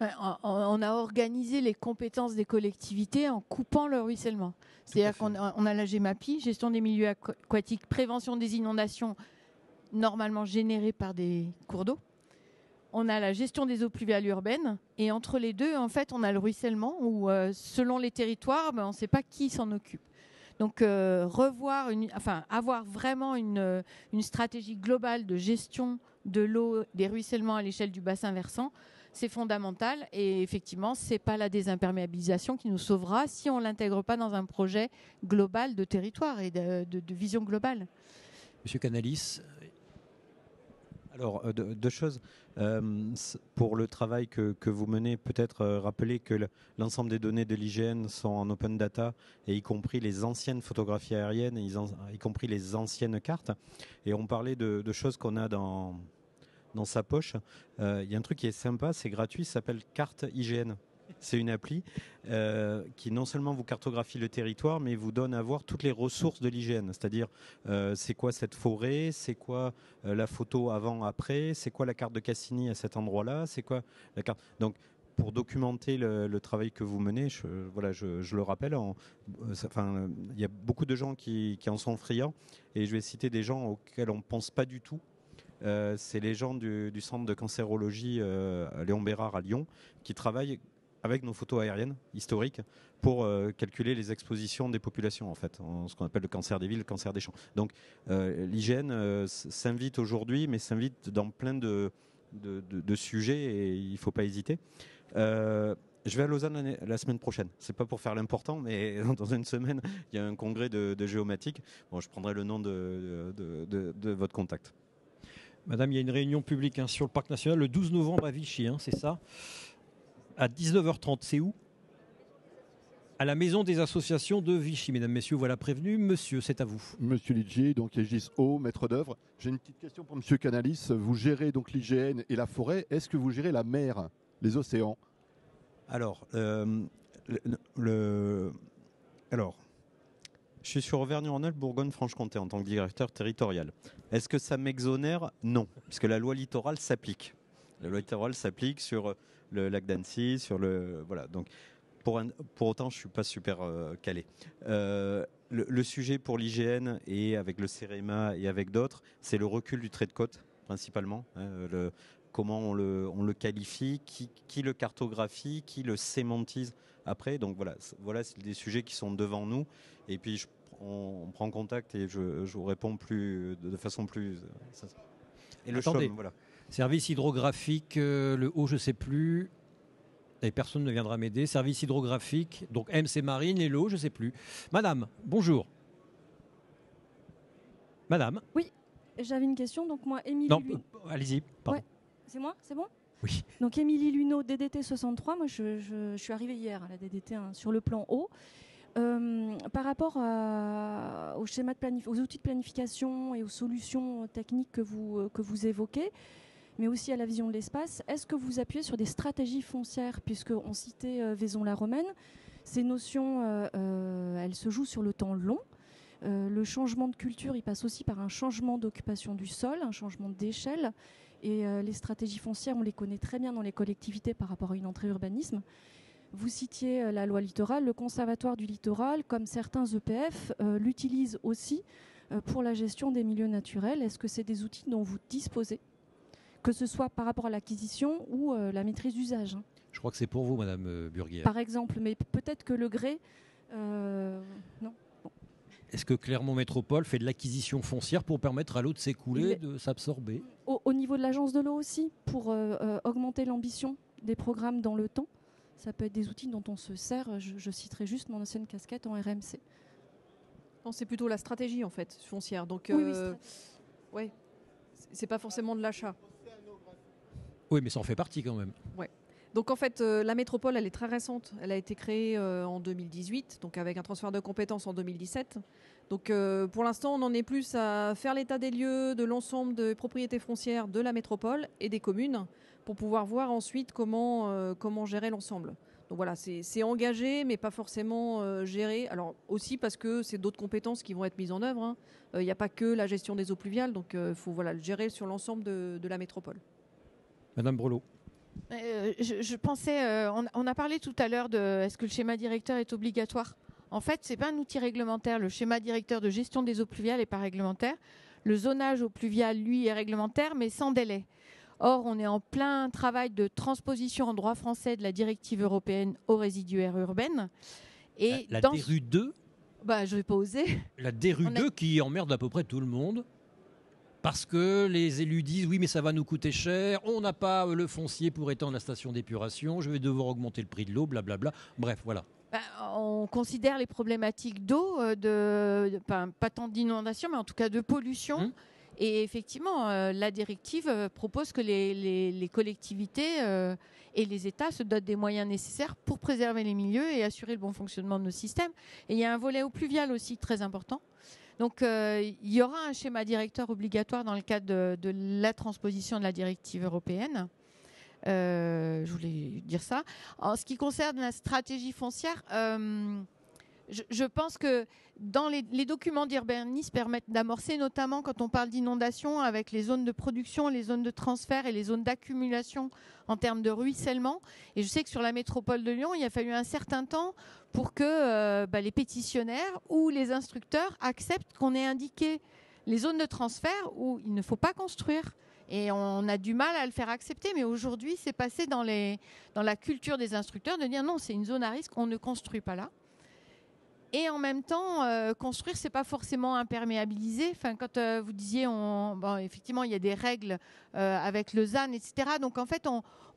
Ouais, on a organisé les compétences des collectivités en coupant le ruissellement. C'est-à-dire qu'on a la GEMAPI, gestion des milieux aquatiques, prévention des inondations normalement générées par des cours d'eau. On a la gestion des eaux pluviales urbaines. Et entre les deux, en fait, on a le ruissellement où, selon les territoires, on ne sait pas qui s'en occupe. Donc, avoir vraiment une stratégie globale de gestion de l'eau, des ruissellements à l'échelle du bassin versant, c'est fondamental. Et effectivement, ce n'est pas la désimperméabilisation qui nous sauvera si on ne l'intègre pas dans un projet global de territoire et de vision globale. Monsieur Canalis. Alors, deux choses. Pour le travail que vous menez, peut-être rappeler que l'ensemble des données de l'IGN sont en open data, et y compris les anciennes photographies aériennes, y compris les anciennes cartes. Et on parlait de choses qu'on a dans sa poche. Il y a un truc qui est sympa, c'est gratuit, ça s'appelle Carte IGN. C'est une appli qui non seulement vous cartographie le territoire, mais vous donne à voir toutes les ressources de l'IGN. C'est-à-dire, c'est quoi cette forêt, c'est quoi la photo avant-après, c'est quoi la carte de Cassini à cet endroit-là, c'est quoi la carte... Donc, pour documenter le travail que vous menez, je le rappelle, il y a beaucoup de gens qui en sont friands, et je vais citer des gens auxquels on ne pense pas du tout. C'est les gens du centre de cancérologie Léon Bérard à Lyon qui travaillent avec nos photos aériennes historiques pour calculer les expositions des populations, en fait, ce qu'on appelle le cancer des villes, le cancer des champs. Donc l'IGN s'invite aujourd'hui, mais s'invite dans plein de sujets, et il ne faut pas hésiter. Je vais à Lausanne la semaine prochaine. C'est pas pour faire l'important, mais dans une semaine, il y a un congrès de géomatique. Bon, je prendrai le nom de votre contact. Madame, il y a une réunion publique sur le Parc National le 12 novembre à Vichy, c'est ça ? À 19h30, c'est où ? à la maison des associations de Vichy. Mesdames, messieurs, voilà prévenu. Monsieur, c'est à vous. Monsieur Ligier, donc Égis O, maître d'œuvre. J'ai une petite question pour Monsieur Canalis. Vous gérez donc l'IGN et la forêt. Est-ce que vous gérez la mer, les océans? Alors, alors, je suis sur Auvergne-Rhône-Alpes, Bourgogne-Franche-Comté en tant que directeur territorial. Est-ce que ça m'exonère? Non, puisque la loi littorale s'applique. La loi littorale s'applique sur le lac d'Annecy, sur le... Voilà, donc pour autant, je ne suis pas super calé. Le sujet pour l'IGN et avec le CEREMA et avec d'autres, c'est le recul du trait de côte, principalement. Comment on le qualifie, qui le cartographie, qui le sémantise après. Donc voilà, c'est des sujets qui sont devant nous. Et puis on prend contact et je vous réponds de façon plus... Et le Attendez, CHOM, voilà. Service hydrographique, le haut, je ne sais plus. Et personne ne viendra m'aider. Service hydrographique, donc MC Marine et le haut, je ne sais plus. Madame, bonjour. Madame. Oui, j'avais une question. Donc moi, Émilie... Non, allez-y, pardon. Ouais. C'est moi, c'est bon? Oui. Donc Émilie Luneau, DDT 63, moi je suis arrivée hier à la DDT sur le plan haut. Par rapport au schéma aux outils de planification et aux solutions techniques que vous évoquez, mais aussi à la vision de l'espace, est-ce que vous appuyez sur des stratégies foncières, puisqu'on citait Vaison-la-Romaine, ces notions, elles se jouent sur le temps long. Le changement de culture, il passe aussi par un changement d'occupation du sol, un changement d'échelle. Et les stratégies foncières, on les connaît très bien dans les collectivités par rapport à une entrée urbanisme. Vous citiez la loi littorale, le Conservatoire du littoral, comme certains EPF, l'utilisent aussi pour la gestion des milieux naturels. Est-ce que c'est des outils dont vous disposez, que ce soit par rapport à l'acquisition ou la maîtrise d'usage? Je crois que c'est pour vous, Madame Burguière. Par exemple, mais peut-être que le gré... non. Est-ce que Clermont Métropole fait de l'acquisition foncière pour permettre à l'eau de s'écouler, de s'absorber? Au niveau de l'agence de l'eau aussi, pour augmenter l'ambition des programmes dans le temps, ça peut être des outils dont on se sert. Je citerai juste mon ancienne casquette en RMC. Non, c'est plutôt la stratégie en fait foncière. Donc, ouais, c'est pas forcément de l'achat. Oui, mais ça en fait partie quand même. Ouais. Donc en fait, la métropole, elle est très récente. Elle a été créée en 2018, donc avec un transfert de compétences en 2017. Donc pour l'instant, on en est plus à faire l'état des lieux de l'ensemble des propriétés foncières de la métropole et des communes pour pouvoir voir ensuite comment gérer l'ensemble. Donc voilà, c'est engagé, mais pas forcément géré. Alors aussi parce que c'est d'autres compétences qui vont être mises en œuvre. Il n'y a pas que la gestion des eaux pluviales, donc il faut le gérer sur l'ensemble de la métropole. Madame Brelot. Je pensais, on a parlé tout à l'heure de est-ce que le schéma directeur est obligatoire? En fait, ce n'est pas un outil réglementaire. Le schéma directeur de gestion des eaux pluviales n'est pas réglementaire. Le zonage eaux pluviales, lui, est réglementaire, mais sans délai. Or, on est en plein travail de transposition en droit français de la directive européenne aux résiduaires urbaines. Et la DRU 2 je ne vais pas oser. La DRU 2 qui emmerde à peu près tout le monde. Parce que les élus disent oui mais ça va nous coûter cher, on n'a pas le foncier pour étendre la station d'épuration, je vais devoir augmenter le prix de l'eau, blablabla. Bref, voilà. On considère les problématiques d'eau, pas tant d'inondation, mais en tout cas de pollution. Et effectivement, la directive propose que les collectivités et les États se dotent des moyens nécessaires pour préserver les milieux et assurer le bon fonctionnement de nos systèmes. Et il y a un volet eau pluviale aussi très important. Donc, il y aura un schéma directeur obligatoire dans le cadre de la transposition de la directive européenne. Je voulais dire ça. En ce qui concerne la stratégie foncière, je pense que dans les documents d'urbanisme permettent d'amorcer, notamment quand on parle d'inondation, avec les zones de production, les zones de transfert et les zones d'accumulation en termes de ruissellement. Et je sais que sur la métropole de Lyon, il a fallu un certain temps pour que les pétitionnaires ou les instructeurs acceptent qu'on ait indiqué les zones de transfert où il ne faut pas construire. Et on a du mal à le faire accepter, mais aujourd'hui, c'est passé dans la culture des instructeurs de dire non, c'est une zone à risque, on ne construit pas là. Et en même temps, construire, c'est pas forcément imperméabiliser. Enfin, quand vous disiez, effectivement, il y a des règles avec le ZAN, etc. Donc, en fait,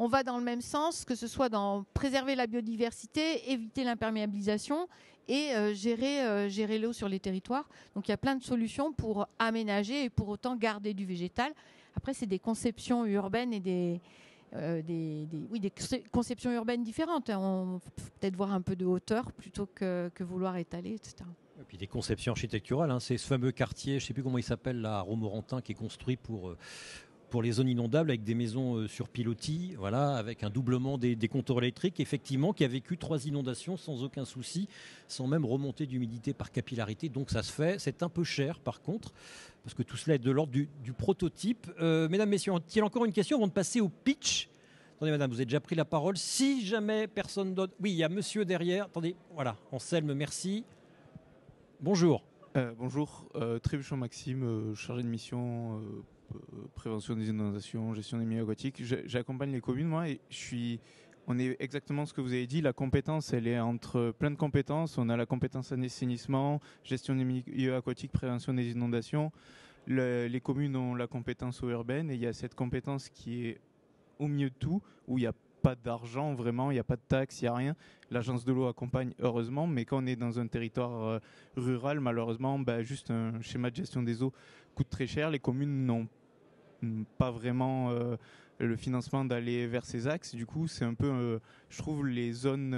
on va dans le même sens, que ce soit dans préserver la biodiversité, éviter l'imperméabilisation et gérer l'eau sur les territoires. Donc, il y a plein de solutions pour aménager et pour autant garder du végétal. Après, c'est des conceptions urbaines et des conceptions urbaines différentes. On peut peut-être voir un peu de hauteur plutôt que vouloir étaler, etc. Et puis des conceptions architecturales, hein. C'est ce fameux quartier, je ne sais plus comment il s'appelle, là, à Romorantin, qui est construit pour les zones inondables avec des maisons sur pilotis, voilà, avec un doublement des compteurs électriques, effectivement, qui a vécu 3 inondations sans aucun souci, sans même remonter d'humidité par capillarité. Donc ça se fait. C'est un peu cher, par contre, parce que tout cela est de l'ordre du prototype. Mesdames, messieurs, a-t-il encore une question avant de passer au pitch? Attendez, madame, vous avez déjà pris la parole. Si jamais personne d'autre... Oui, il y a monsieur derrière. Attendez, voilà, Anselme, merci. Bonjour. Bonjour, Trébuchon Maxime, chargé de mission prévention des inondations, gestion des milieux aquatiques. J'accompagne les communes, moi, et on est exactement ce que vous avez dit. La compétence, elle est entre plein de compétences. On a la compétence assainissement, gestion des milieux aquatiques, prévention des inondations. Les communes ont la compétence eau urbaine, et il y a cette compétence qui est au milieu de tout, où il n'y a pas d'argent vraiment, il n'y a pas de taxes, il n'y a rien. L'agence de l'eau accompagne heureusement, mais quand on est dans un territoire rural, malheureusement, juste un schéma de gestion des eaux coûte très cher. Les communes n'ont pas vraiment le financement d'aller vers ces axes. Du coup, c'est un peu, je trouve, les zones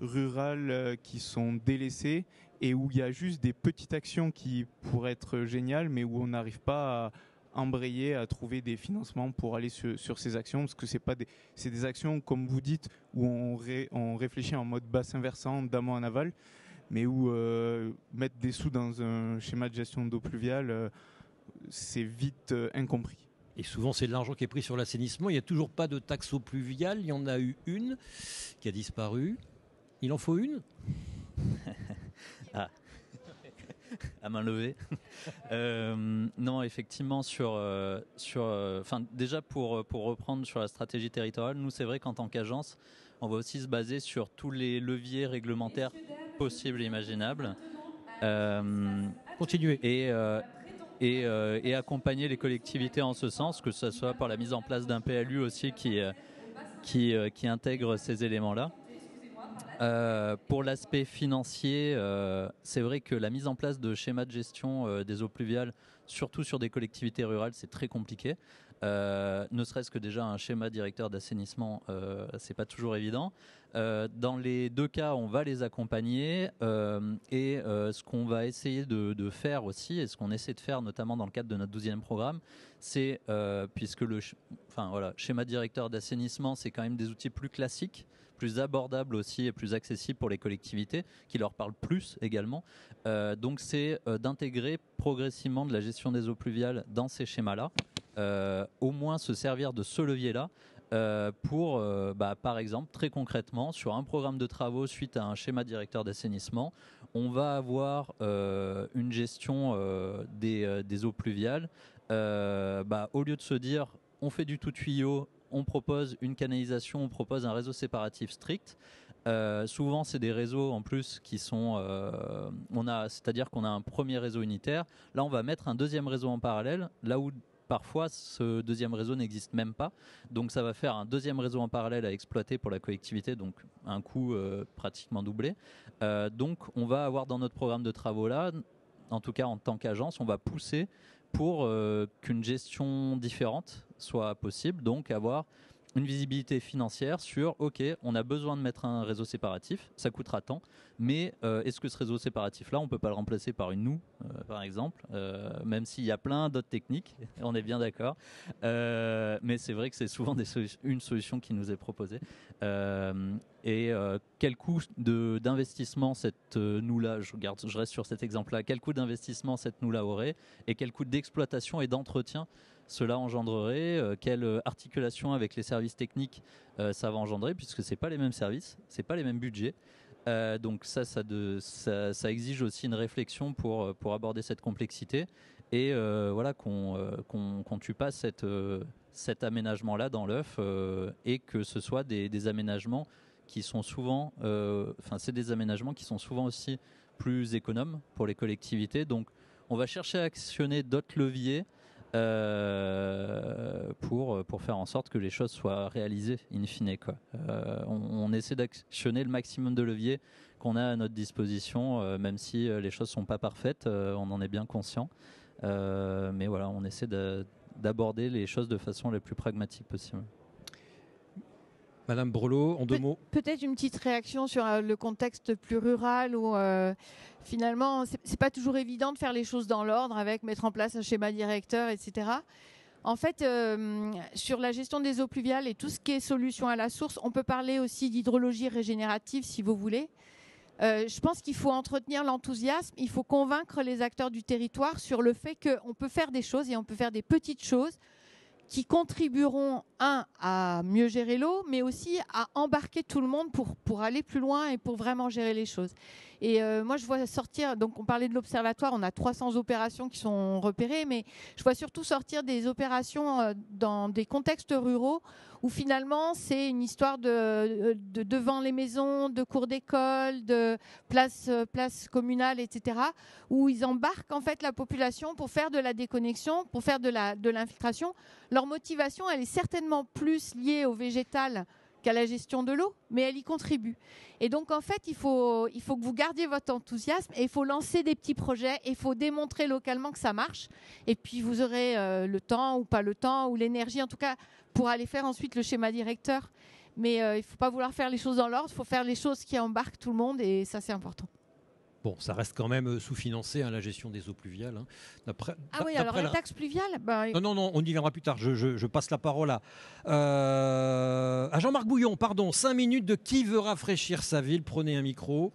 rurales qui sont délaissées et où il y a juste des petites actions qui pourraient être géniales, mais où on n'arrive pas à embrayer, à trouver des financements pour aller sur ces actions, parce que c'est des actions, comme vous dites, où on réfléchit en mode bassin versant, d'amont en aval, mais où mettre des sous dans un schéma de gestion d'eau pluviale, c'est vite incompris. Et souvent, c'est de l'argent qui est pris sur l'assainissement. Il n'y a toujours pas de taxe eau pluviale. Il y en a eu une qui a disparu. Il en faut une? Ah. À main levée. Non, effectivement, déjà pour reprendre sur la stratégie territoriale, nous, c'est vrai qu'en tant qu'agence, on va aussi se baser sur tous les leviers réglementaires possibles et imaginables. Continuez. Et accompagner les collectivités en ce sens, que ce soit par la mise en place d'un PLU aussi qui intègre ces éléments-là. Pour l'aspect financier, c'est vrai que la mise en place de schémas de gestion des eaux pluviales, surtout sur des collectivités rurales, c'est très compliqué. Ne serait-ce que déjà un schéma directeur d'assainissement, c'est pas toujours évident. Dans les deux cas, on va les accompagner et ce qu'on va essayer de faire aussi, et ce qu'on essaie de faire notamment dans le cadre de notre 12e programme, c'est, puisque le schéma directeur d'assainissement, c'est quand même des outils plus classiques, plus abordables aussi et plus accessibles pour les collectivités, qui leur parlent plus également. Donc c'est d'intégrer progressivement de la gestion des eaux pluviales dans ces schémas-là, au moins se servir de ce levier-là pour, par exemple, très concrètement, sur un programme de travaux suite à un schéma directeur d'assainissement, on va avoir une gestion des eaux pluviales. Au lieu de se dire on fait du tout tuyau, on propose une canalisation, on propose un réseau séparatif strict. Souvent, c'est des réseaux en plus qui sont, c'est-à-dire qu'on a un premier réseau unitaire. Là, on va mettre un deuxième réseau en parallèle, là où parfois ce deuxième réseau n'existe même pas. Donc, ça va faire un deuxième réseau en parallèle à exploiter pour la collectivité, donc un coût pratiquement doublé. Donc, on va avoir dans notre programme de travaux là, en tout cas en tant qu'agence, on va pousser pour qu'une gestion différente soit possible, donc avoir une visibilité financière sur ok, on a besoin de mettre un réseau séparatif, ça coûtera tant, mais est-ce que ce réseau séparatif là on peut pas le remplacer par une par exemple, même s'il y a plein d'autres techniques, on est bien d'accord, mais c'est vrai que c'est souvent une solution qui nous est proposée. Quel coût d'investissement cette noue-là, je reste sur cet exemple-là, quel coût d'investissement cette noue-là aurait et quel coût d'exploitation et d'entretien cela engendrerait, quelle articulation avec les services techniques ça va engendrer, puisque c'est pas les mêmes services, c'est pas les mêmes budgets. Donc ça exige aussi une réflexion pour aborder cette complexité et qu'on tue pas cet aménagement-là dans l'œuf et que ce soit des aménagements qui sont souvent, c'est des aménagements qui sont souvent aussi plus économes pour les collectivités. Donc on va chercher à actionner d'autres leviers pour faire en sorte que les choses soient réalisées in fine, quoi. On essaie d'actionner le maximum de leviers qu'on a à notre disposition, même si les choses sont pas parfaites, on en est bien conscient, mais voilà, on essaie d'aborder les choses de façon la plus pragmatique possible. Madame Brelot, en deux mots. Peut-être une petite réaction sur le contexte plus rural où finalement c'est pas toujours évident de faire les choses dans l'ordre avec mettre en place un schéma directeur, etc. En fait, sur la gestion des eaux pluviales et tout ce qui est solution à la source, on peut parler aussi d'hydrologie régénérative si vous voulez. Je pense qu'il faut entretenir l'enthousiasme, il faut convaincre les acteurs du territoire sur le fait qu'on peut faire des choses et on peut faire des petites choses qui contribueront, à mieux gérer l'eau, mais aussi à embarquer tout le monde pour aller plus loin et pour vraiment gérer les choses. Et moi, je vois sortir, donc on parlait de l'observatoire, on a 300 opérations qui sont repérées, mais je vois surtout sortir des opérations dans des contextes ruraux où finalement c'est une histoire de devant les maisons, de cours d'école, de places communales, etc., où ils embarquent en fait la population pour faire de la déconnexion, pour faire de l'infiltration. Leur motivation, elle est certainement plus liée au végétal qu'à la gestion de l'eau, mais elle y contribue. Et donc, en fait, il faut que vous gardiez votre enthousiasme et il faut lancer des petits projets et il faut démontrer localement que ça marche. Et puis, vous aurez le temps ou pas le temps ou l'énergie, en tout cas, pour aller faire ensuite le schéma directeur. Mais il ne faut pas vouloir faire les choses dans l'ordre, il faut faire les choses qui embarquent tout le monde et ça, c'est important. Bon, ça reste quand même sous-financé, la gestion des eaux pluviales. Ah oui, alors la taxe pluviale Non, on y viendra plus tard. Je passe la parole à Jean-Marc Bouillon. Pardon, 5 minutes de Qui veut rafraîchir sa ville. Prenez un micro.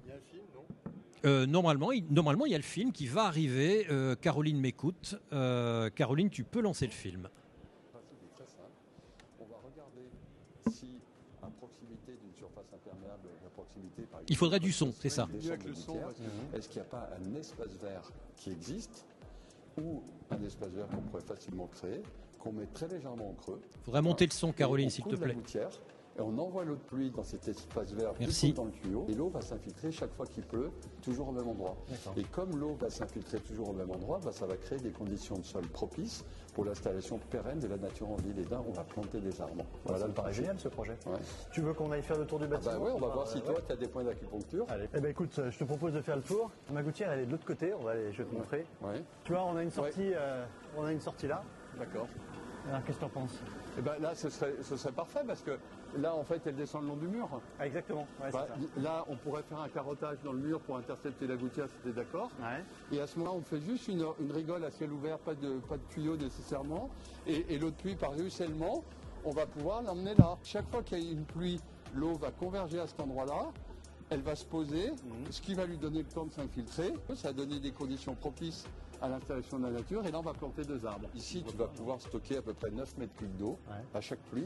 Il y a un film, non Normalement, il y a le film qui va arriver. Caroline m'écoute. Caroline, tu peux lancer le film. Le principe est très simple. On va regarder si à proximité d'une surface imperméable, à proximité, par exemple, Il faudrait du son, c'est ça. Est-ce qu'il n'y a pas un espace vert qui existe ou un espace vert qu'on pourrait facilement créer, qu'on met très légèrement en creux. Il faudrait monter le son, Caroline, s'il te plaît. Et on envoie l'eau de pluie dans cet espace vert Merci. dans le tuyau. Et l'eau va s'infiltrer chaque fois qu'il pleut, toujours au même endroit. Et comme l'eau va s'infiltrer toujours au même endroit, ça va créer des conditions de sol propices pour l'installation pérenne de la nature en ville. Et là, on va planter des arbres. Voilà, ça me paraît génial ce projet. Ouais. Tu veux qu'on aille faire le tour du bâtiment? Oui, on va voir si toi, tu as des points d'acupuncture. Allez. Eh ben écoute, je te propose de faire le tour. Ma gouttière, elle est de l'autre côté. Je vais te montrer. Ouais. Tu vois, on a une sortie là. D'accord. Alors, qu'est-ce que tu en penses? Eh ben là, ce serait parfait parce que là, en fait, elle descend le long du mur. Ah, exactement. Ouais, là, on pourrait faire un carottage dans le mur pour intercepter la gouttière, si tu es d'accord. Ouais. Et à ce moment-là, on fait juste une rigole à ciel ouvert, pas de tuyau nécessairement. Et l'eau de pluie par ruissellement, on va pouvoir l'emmener là. Chaque fois qu'il y a une pluie, l'eau va converger à cet endroit-là. Elle va se poser, ce qui va lui donner le temps de s'infiltrer. Ça va donner des conditions propices à l'installation de la nature. Et là, on va planter 2 arbres. Ici, tu vas pouvoir stocker à peu près 9 mètres cubes d'eau à chaque pluie.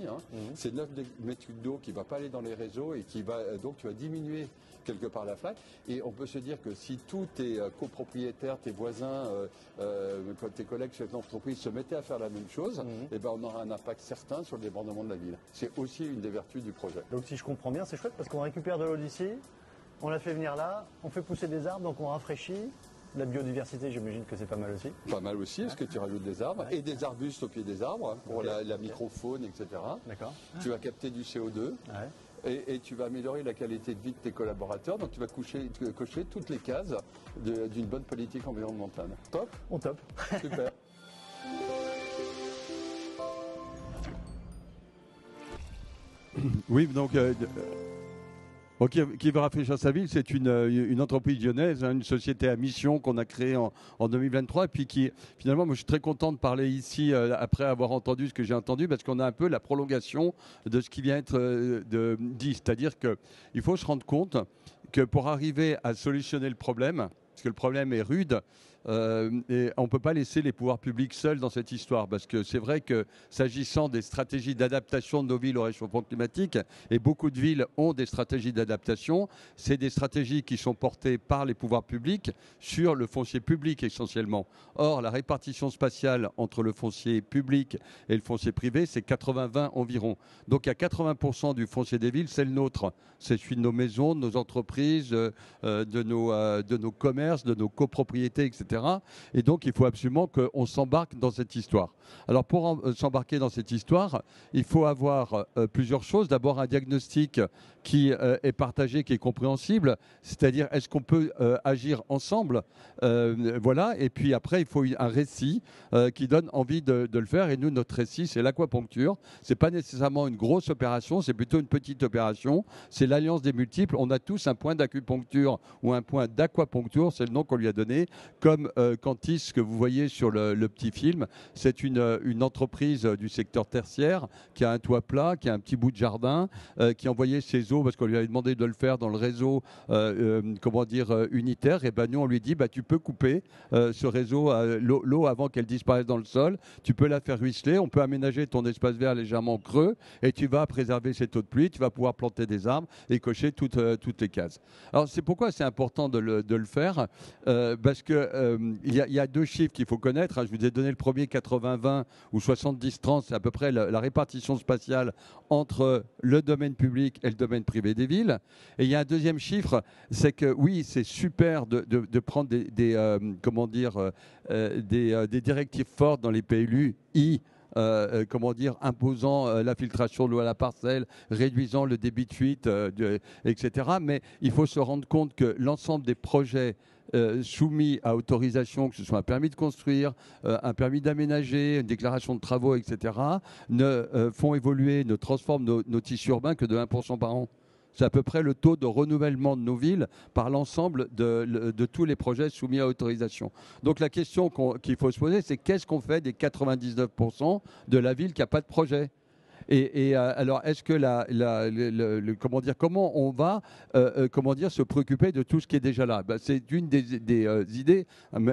C'est 9 mètres cubes d'eau qui ne va pas aller dans les réseaux et qui va donc tu vas diminuer quelque part la flaque. Et on peut se dire que si tous tes copropriétaires, tes voisins, tes collègues chefs d'entreprise se mettaient à faire la même chose, eh ben, on aura un impact certain sur le débordement de la ville. C'est aussi une des vertus du projet. Donc si je comprends bien, c'est chouette parce qu'on récupère de l'eau d'ici, on la fait venir là, on fait pousser des arbres, donc on rafraîchit. La biodiversité, j'imagine que c'est pas mal aussi. Pas mal aussi, parce que tu rajoutes des arbres et des arbustes au pied des arbres pour la microfaune, etc. D'accord. Tu vas capter du CO2 et tu vas améliorer la qualité de vie de tes collaborateurs. Donc tu vas cocher toutes les cases d'une bonne politique environnementale. Top? On top. Super. Oui, donc... Qui veut rafraîchir sa ville, c'est une entreprise lyonnaise, une société à mission qu'on a créée en 2023 et puis qui, finalement, moi je suis très content de parler ici après avoir entendu ce que j'ai entendu parce qu'on a un peu la prolongation de ce qui vient être dit. C'est-à-dire qu'il faut se rendre compte que pour arriver à solutionner le problème, parce que le problème est rude, et on ne peut pas laisser les pouvoirs publics seuls dans cette histoire parce que c'est vrai que s'agissant des stratégies d'adaptation de nos villes au réchauffement climatique, et beaucoup de villes ont des stratégies d'adaptation, c'est des stratégies qui sont portées par les pouvoirs publics sur le foncier public essentiellement. Or, la répartition spatiale entre le foncier public et le foncier privé, c'est 80-20 environ. Donc, il y a 80% du foncier des villes, c'est le nôtre. C'est celui de nos maisons, de nos entreprises, de nos commerces, de nos copropriétés, etc. etc. Et donc, il faut absolument qu'on s'embarque dans cette histoire. Alors, pour s'embarquer dans cette histoire, il faut avoir plusieurs choses. D'abord, un diagnostic qui est partagé, qui est compréhensible, c'est-à-dire est-ce qu'on peut agir ensemble, voilà. Et puis après, il faut un récit qui donne envie de le faire. Et nous, notre récit, c'est l'aquapuncture. C'est pas nécessairement une grosse opération, c'est plutôt une petite opération. C'est l'alliance des multiples. On a tous un point d'acupuncture ou un point d'aquapuncture, c'est le nom qu'on lui a donné, comme Cantis, ce que vous voyez sur le petit film. C'est une entreprise du secteur tertiaire qui a un toit plat, qui a un petit bout de jardin, qui envoyait ses eaux parce qu'on lui avait demandé de le faire dans le réseau unitaire. Et ben nous, on lui dit tu peux couper ce réseau, l'eau avant qu'elle disparaisse dans le sol. Tu peux la faire ruisseler. On peut aménager ton espace vert légèrement creux et tu vas préserver cette eau de pluie. Tu vas pouvoir planter des arbres et cocher toutes les cases. Alors c'est pourquoi c'est important de le faire, parce que il y a deux chiffres qu'il faut connaître. Je vous ai donné le premier 80-20 ou 70-30, c'est à peu près la répartition spatiale entre le domaine public et le domaine privé des villes. Et il y a un deuxième chiffre, c'est que oui, c'est super de prendre des directives fortes dans les PLU, imposant la filtration de l'eau à la parcelle, réduisant le débit de fuite, etc. Mais il faut se rendre compte que l'ensemble des projets soumis à autorisation, que ce soit un permis de construire, un permis d'aménager, une déclaration de travaux, etc., ne font évoluer, ne transforment nos tissus urbains que de 1% par an. C'est à peu près le taux de renouvellement de nos villes par l'ensemble de tous les projets soumis à autorisation. Donc la question qu'il faut se poser, c'est qu'est-ce qu'on fait des 99% de la ville qui n'a pas de projet ? Alors, est-ce que comment on va se préoccuper de tout ce qui est déjà là ? C'est une des idées,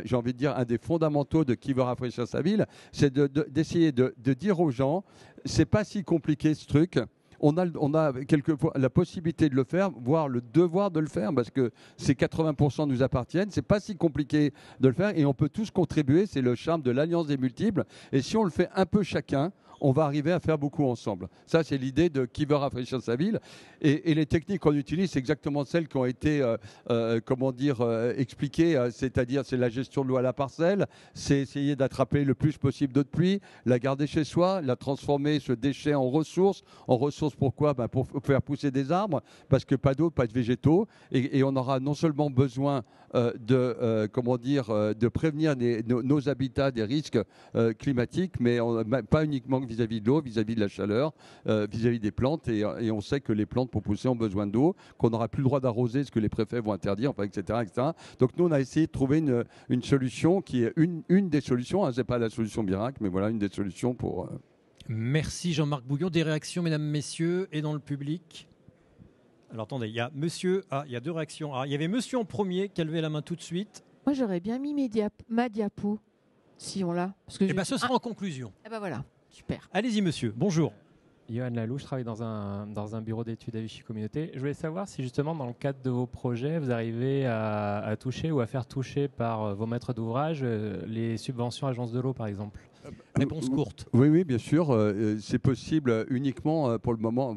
j'ai envie de dire, un des fondamentaux de qui veut rafraîchir sa ville, c'est d'essayer de dire aux gens, c'est pas si compliqué ce truc. On a quelquefois la possibilité de le faire, voire le devoir de le faire, parce que ces 80% nous appartiennent. C'est pas si compliqué de le faire et on peut tous contribuer. C'est le charme de l'alliance des multiples. Et si on le fait un peu chacun, on va arriver à faire beaucoup ensemble. Ça, c'est l'idée de qui veut rafraîchir sa ville. Et les techniques qu'on utilise, c'est exactement celles qui ont été expliquées. C'est-à-dire, c'est la gestion de l'eau à la parcelle, c'est essayer d'attraper le plus possible d'eau de pluie, la garder chez soi, la transformer, ce déchet, en ressources. En ressources, pourquoi ? Pour faire pousser des arbres, parce que pas d'eau, pas de végétaux. Et on aura non seulement besoin de prévenir nos habitats des risques climatiques, mais pas uniquement vis-à-vis de l'eau, vis-à-vis de la chaleur, vis-à-vis des plantes. Et on sait que les plantes, pour pousser, ont besoin d'eau, qu'on n'aura plus le droit d'arroser, ce que les préfets vont interdire, etc., etc. Donc nous, on a essayé de trouver une solution qui est une des solutions. Ce n'est pas la solution miracle, mais voilà une des solutions pour... Merci Jean-Marc Bouillon. Des réactions, mesdames, messieurs, et dans le public ? Alors attendez, il y a monsieur... il y a deux réactions. Il y avait monsieur en premier qui a levé la main tout de suite. Moi, j'aurais bien mis ma diapo, si on l'a. Ce sera en conclusion. Voilà, super. Allez-y monsieur, bonjour. Johan Lalou, je travaille dans un bureau d'études à Vichy Communauté. Je voulais savoir si justement dans le cadre de vos projets, vous arrivez à toucher ou à faire toucher par vos maîtres d'ouvrage les subventions agences de l'eau par exemple. Réponse courte. Oui, bien sûr. C'est possible uniquement pour le moment.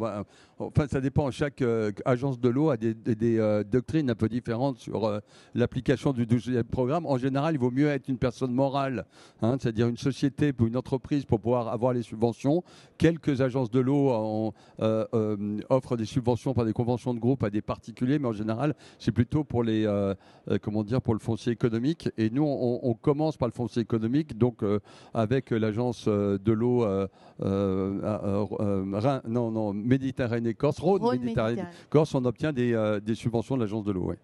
Enfin, ça dépend. Chaque agence de l'eau a des doctrines un peu différentes sur l'application du 12e programme. En général, il vaut mieux être une personne morale, c'est-à-dire une société ou une entreprise pour pouvoir avoir les subventions. Quelques agences de l'eau offrent des subventions par des conventions de groupe à des particuliers, mais en général, c'est plutôt pour pour le foncier économique. Et nous, on commence par le foncier économique, donc avec l'agence de l'eau Méditerranée-Corse, Rhône-Méditerranée-Corse, on obtient des subventions de l'agence de l'eau. Ouais.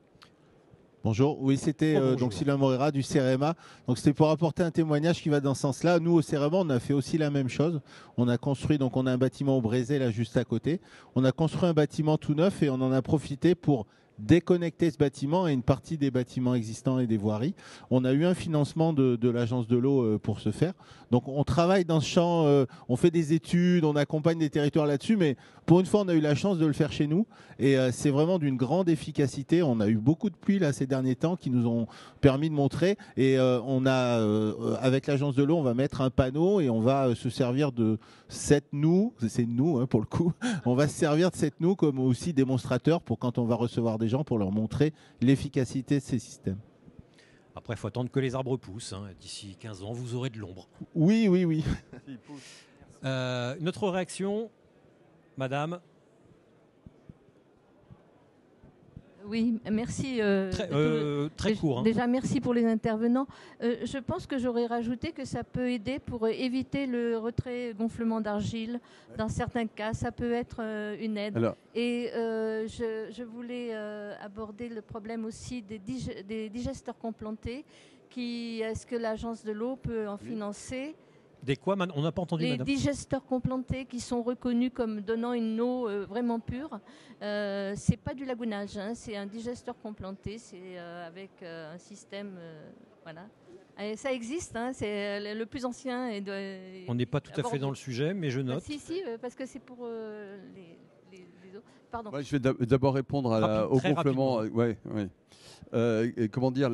Bonjour, oui, c'était donc Sylvain Morera du CEREMA. Donc c'était pour apporter un témoignage qui va dans ce sens-là. Nous au CEREMA, on a fait aussi la même chose. On a construit, donc on a un bâtiment au Brézé là juste à côté. On a construit un bâtiment tout neuf et on en a profité pour déconnecter ce bâtiment et une partie des bâtiments existants et des voiries. On a eu un financement de l'agence de l'eau pour ce faire. Donc on travaille dans ce champ, on fait des études, on accompagne des territoires là-dessus, mais pour une fois on a eu la chance de le faire chez nous et c'est vraiment d'une grande efficacité. On a eu beaucoup de pluie là ces derniers temps qui nous ont permis de montrer et on a avec l'agence de l'eau on va mettre un panneau et on va se servir de cette noue, c'est une noue pour le coup, on va se servir de cette noue comme aussi démonstrateur pour quand on va recevoir des gens pour leur montrer l'efficacité de ces systèmes. Après, il faut attendre que les arbres poussent. Hein. D'ici 15 ans, vous aurez de l'ombre. Oui. Une autre réaction, madame? Oui, merci. Très court. Hein. Déjà, merci pour les intervenants. Je pense que j'aurais rajouté que ça peut aider pour éviter le retrait gonflement d'argile. Dans certains cas, ça peut être une aide. Alors. Et je voulais aborder le problème aussi des digesteurs complantés. Est-ce que l'agence de l'eau peut en financer? Des quoi? On n'a pas entendu, madame. Les digesteurs complantés qui sont reconnus comme donnant une eau vraiment pure. C'est pas du lagounage, hein, c'est un digesteur complanté, c'est avec un système, voilà. Et ça existe, hein, c'est le plus ancien. On n'est pas tout à fait dans le sujet, mais je note. Si, parce que c'est pour les eaux. Pardon. Ouais, je vais d'abord répondre au gonflement. Comment dire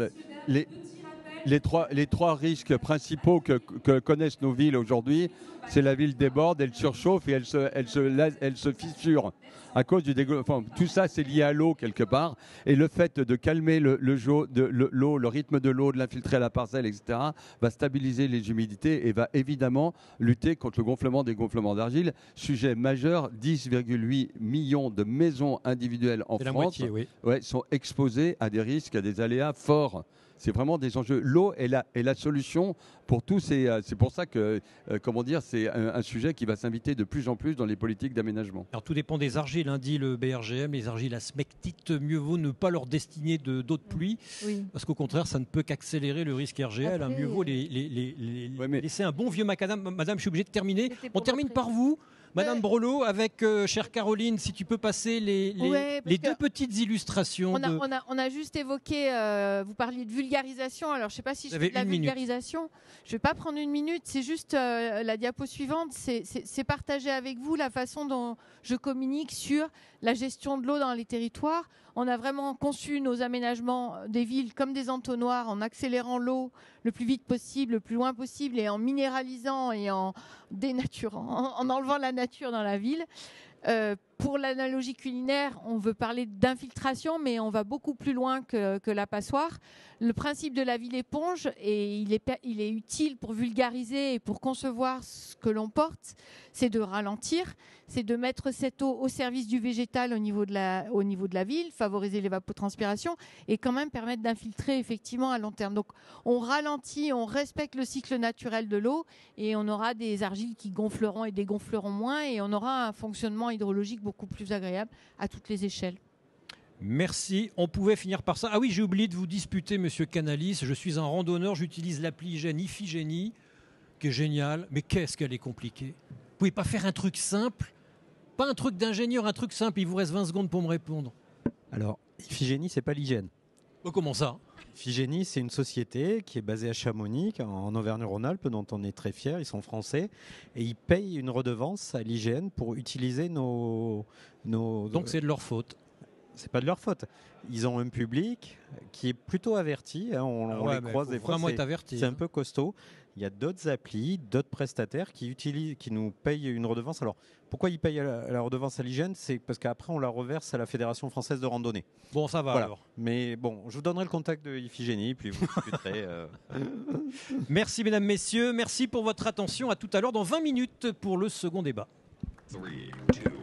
les trois risques principaux que connaissent nos villes aujourd'hui, c'est la ville déborde, elle surchauffe et elle se fissure à cause du dégonflement. Tout ça, c'est lié à l'eau quelque part. Et le fait de calmer l'eau, le rythme de l'eau, de l'infiltrer à la parcelle, etc., va stabiliser les humidités et va évidemment lutter contre le gonflement des gonflements d'argile. Sujet majeur, 10,8 millions de maisons individuelles en France la moitié, oui. Sont exposées à des risques, à des aléas forts. C'est vraiment des enjeux. L'eau est la solution pour tous. C'est pour ça que, c'est un sujet qui va s'inviter de plus en plus dans les politiques d'aménagement. Alors tout dépend des argiles, hein, dit le BRGM. Les argiles à smectite, mieux vaut ne pas leur destiner d'eau de pluie, parce qu'au contraire, ça ne peut qu'accélérer le risque RGL. Mieux vaut laisser un bon vieux macadam. Madame, je suis obligé de terminer. On termine par vous. Madame Brelot, avec chère Caroline, si tu peux passer les deux petites illustrations. On a juste évoqué, vous parliez de vulgarisation, alors je ne sais pas si je fais de la vulgarisation. Je ne vais pas prendre une minute, c'est juste la diapo suivante, c'est partager avec vous la façon dont je communique sur la gestion de l'eau dans les territoires. On a vraiment conçu nos aménagements des villes comme des entonnoirs en accélérant l'eau le plus vite possible, le plus loin possible et en minéralisant et en dénaturant, en enlevant la nature dans la ville. Pour l'analogie culinaire, on veut parler d'infiltration, mais on va beaucoup plus loin que la passoire. Le principe de la ville éponge, et il est utile pour vulgariser et pour concevoir ce que l'on porte, c'est de ralentir, c'est de mettre cette eau au service du végétal au niveau de la ville, favoriser l'évapotranspiration et quand même permettre d'infiltrer effectivement à long terme. Donc on ralentit, on respecte le cycle naturel de l'eau et on aura des argiles qui gonfleront et dégonfleront moins et on aura un fonctionnement hydrologique beaucoup plus agréable à toutes les échelles. Merci. On pouvait finir par ça. Ah oui, j'ai oublié de vous disputer, monsieur Canalis. Je suis un randonneur, j'utilise l'appli Iphigénie, qui est géniale, mais qu'est-ce qu'elle est compliquée. Vous pouvez pas faire un truc simple? Pas un truc d'ingénieur, un truc simple. Il vous reste 20 secondes pour me répondre. Alors, Iphigénie, c'est pas l'hygiène. Comment ça? Iphigénie, c'est une société qui est basée à Chamonix, en Auvergne-Rhône-Alpes, dont on est très fiers. Ils sont français et ils payent une redevance à l'hygiène pour utiliser nos. Donc c'est de leur faute. C'est pas de leur faute. Ils ont un public qui est plutôt averti. Hein, on les croise des fois. Vraiment être averti. C'est un peu costaud. Il y a d'autres applis, d'autres prestataires qui nous payent une redevance. Alors, pourquoi ils payent la redevance à l'hygiène? C'est parce qu'après, on la reverse à la Fédération française de randonnée. Bon, ça va voilà. alors. Mais bon, je vous donnerai le contact de Iphigénie, puis vous discuterez. Merci, mesdames, messieurs. Merci pour votre attention. À tout à l'heure, dans 20 minutes, pour le second débat. 3, 2,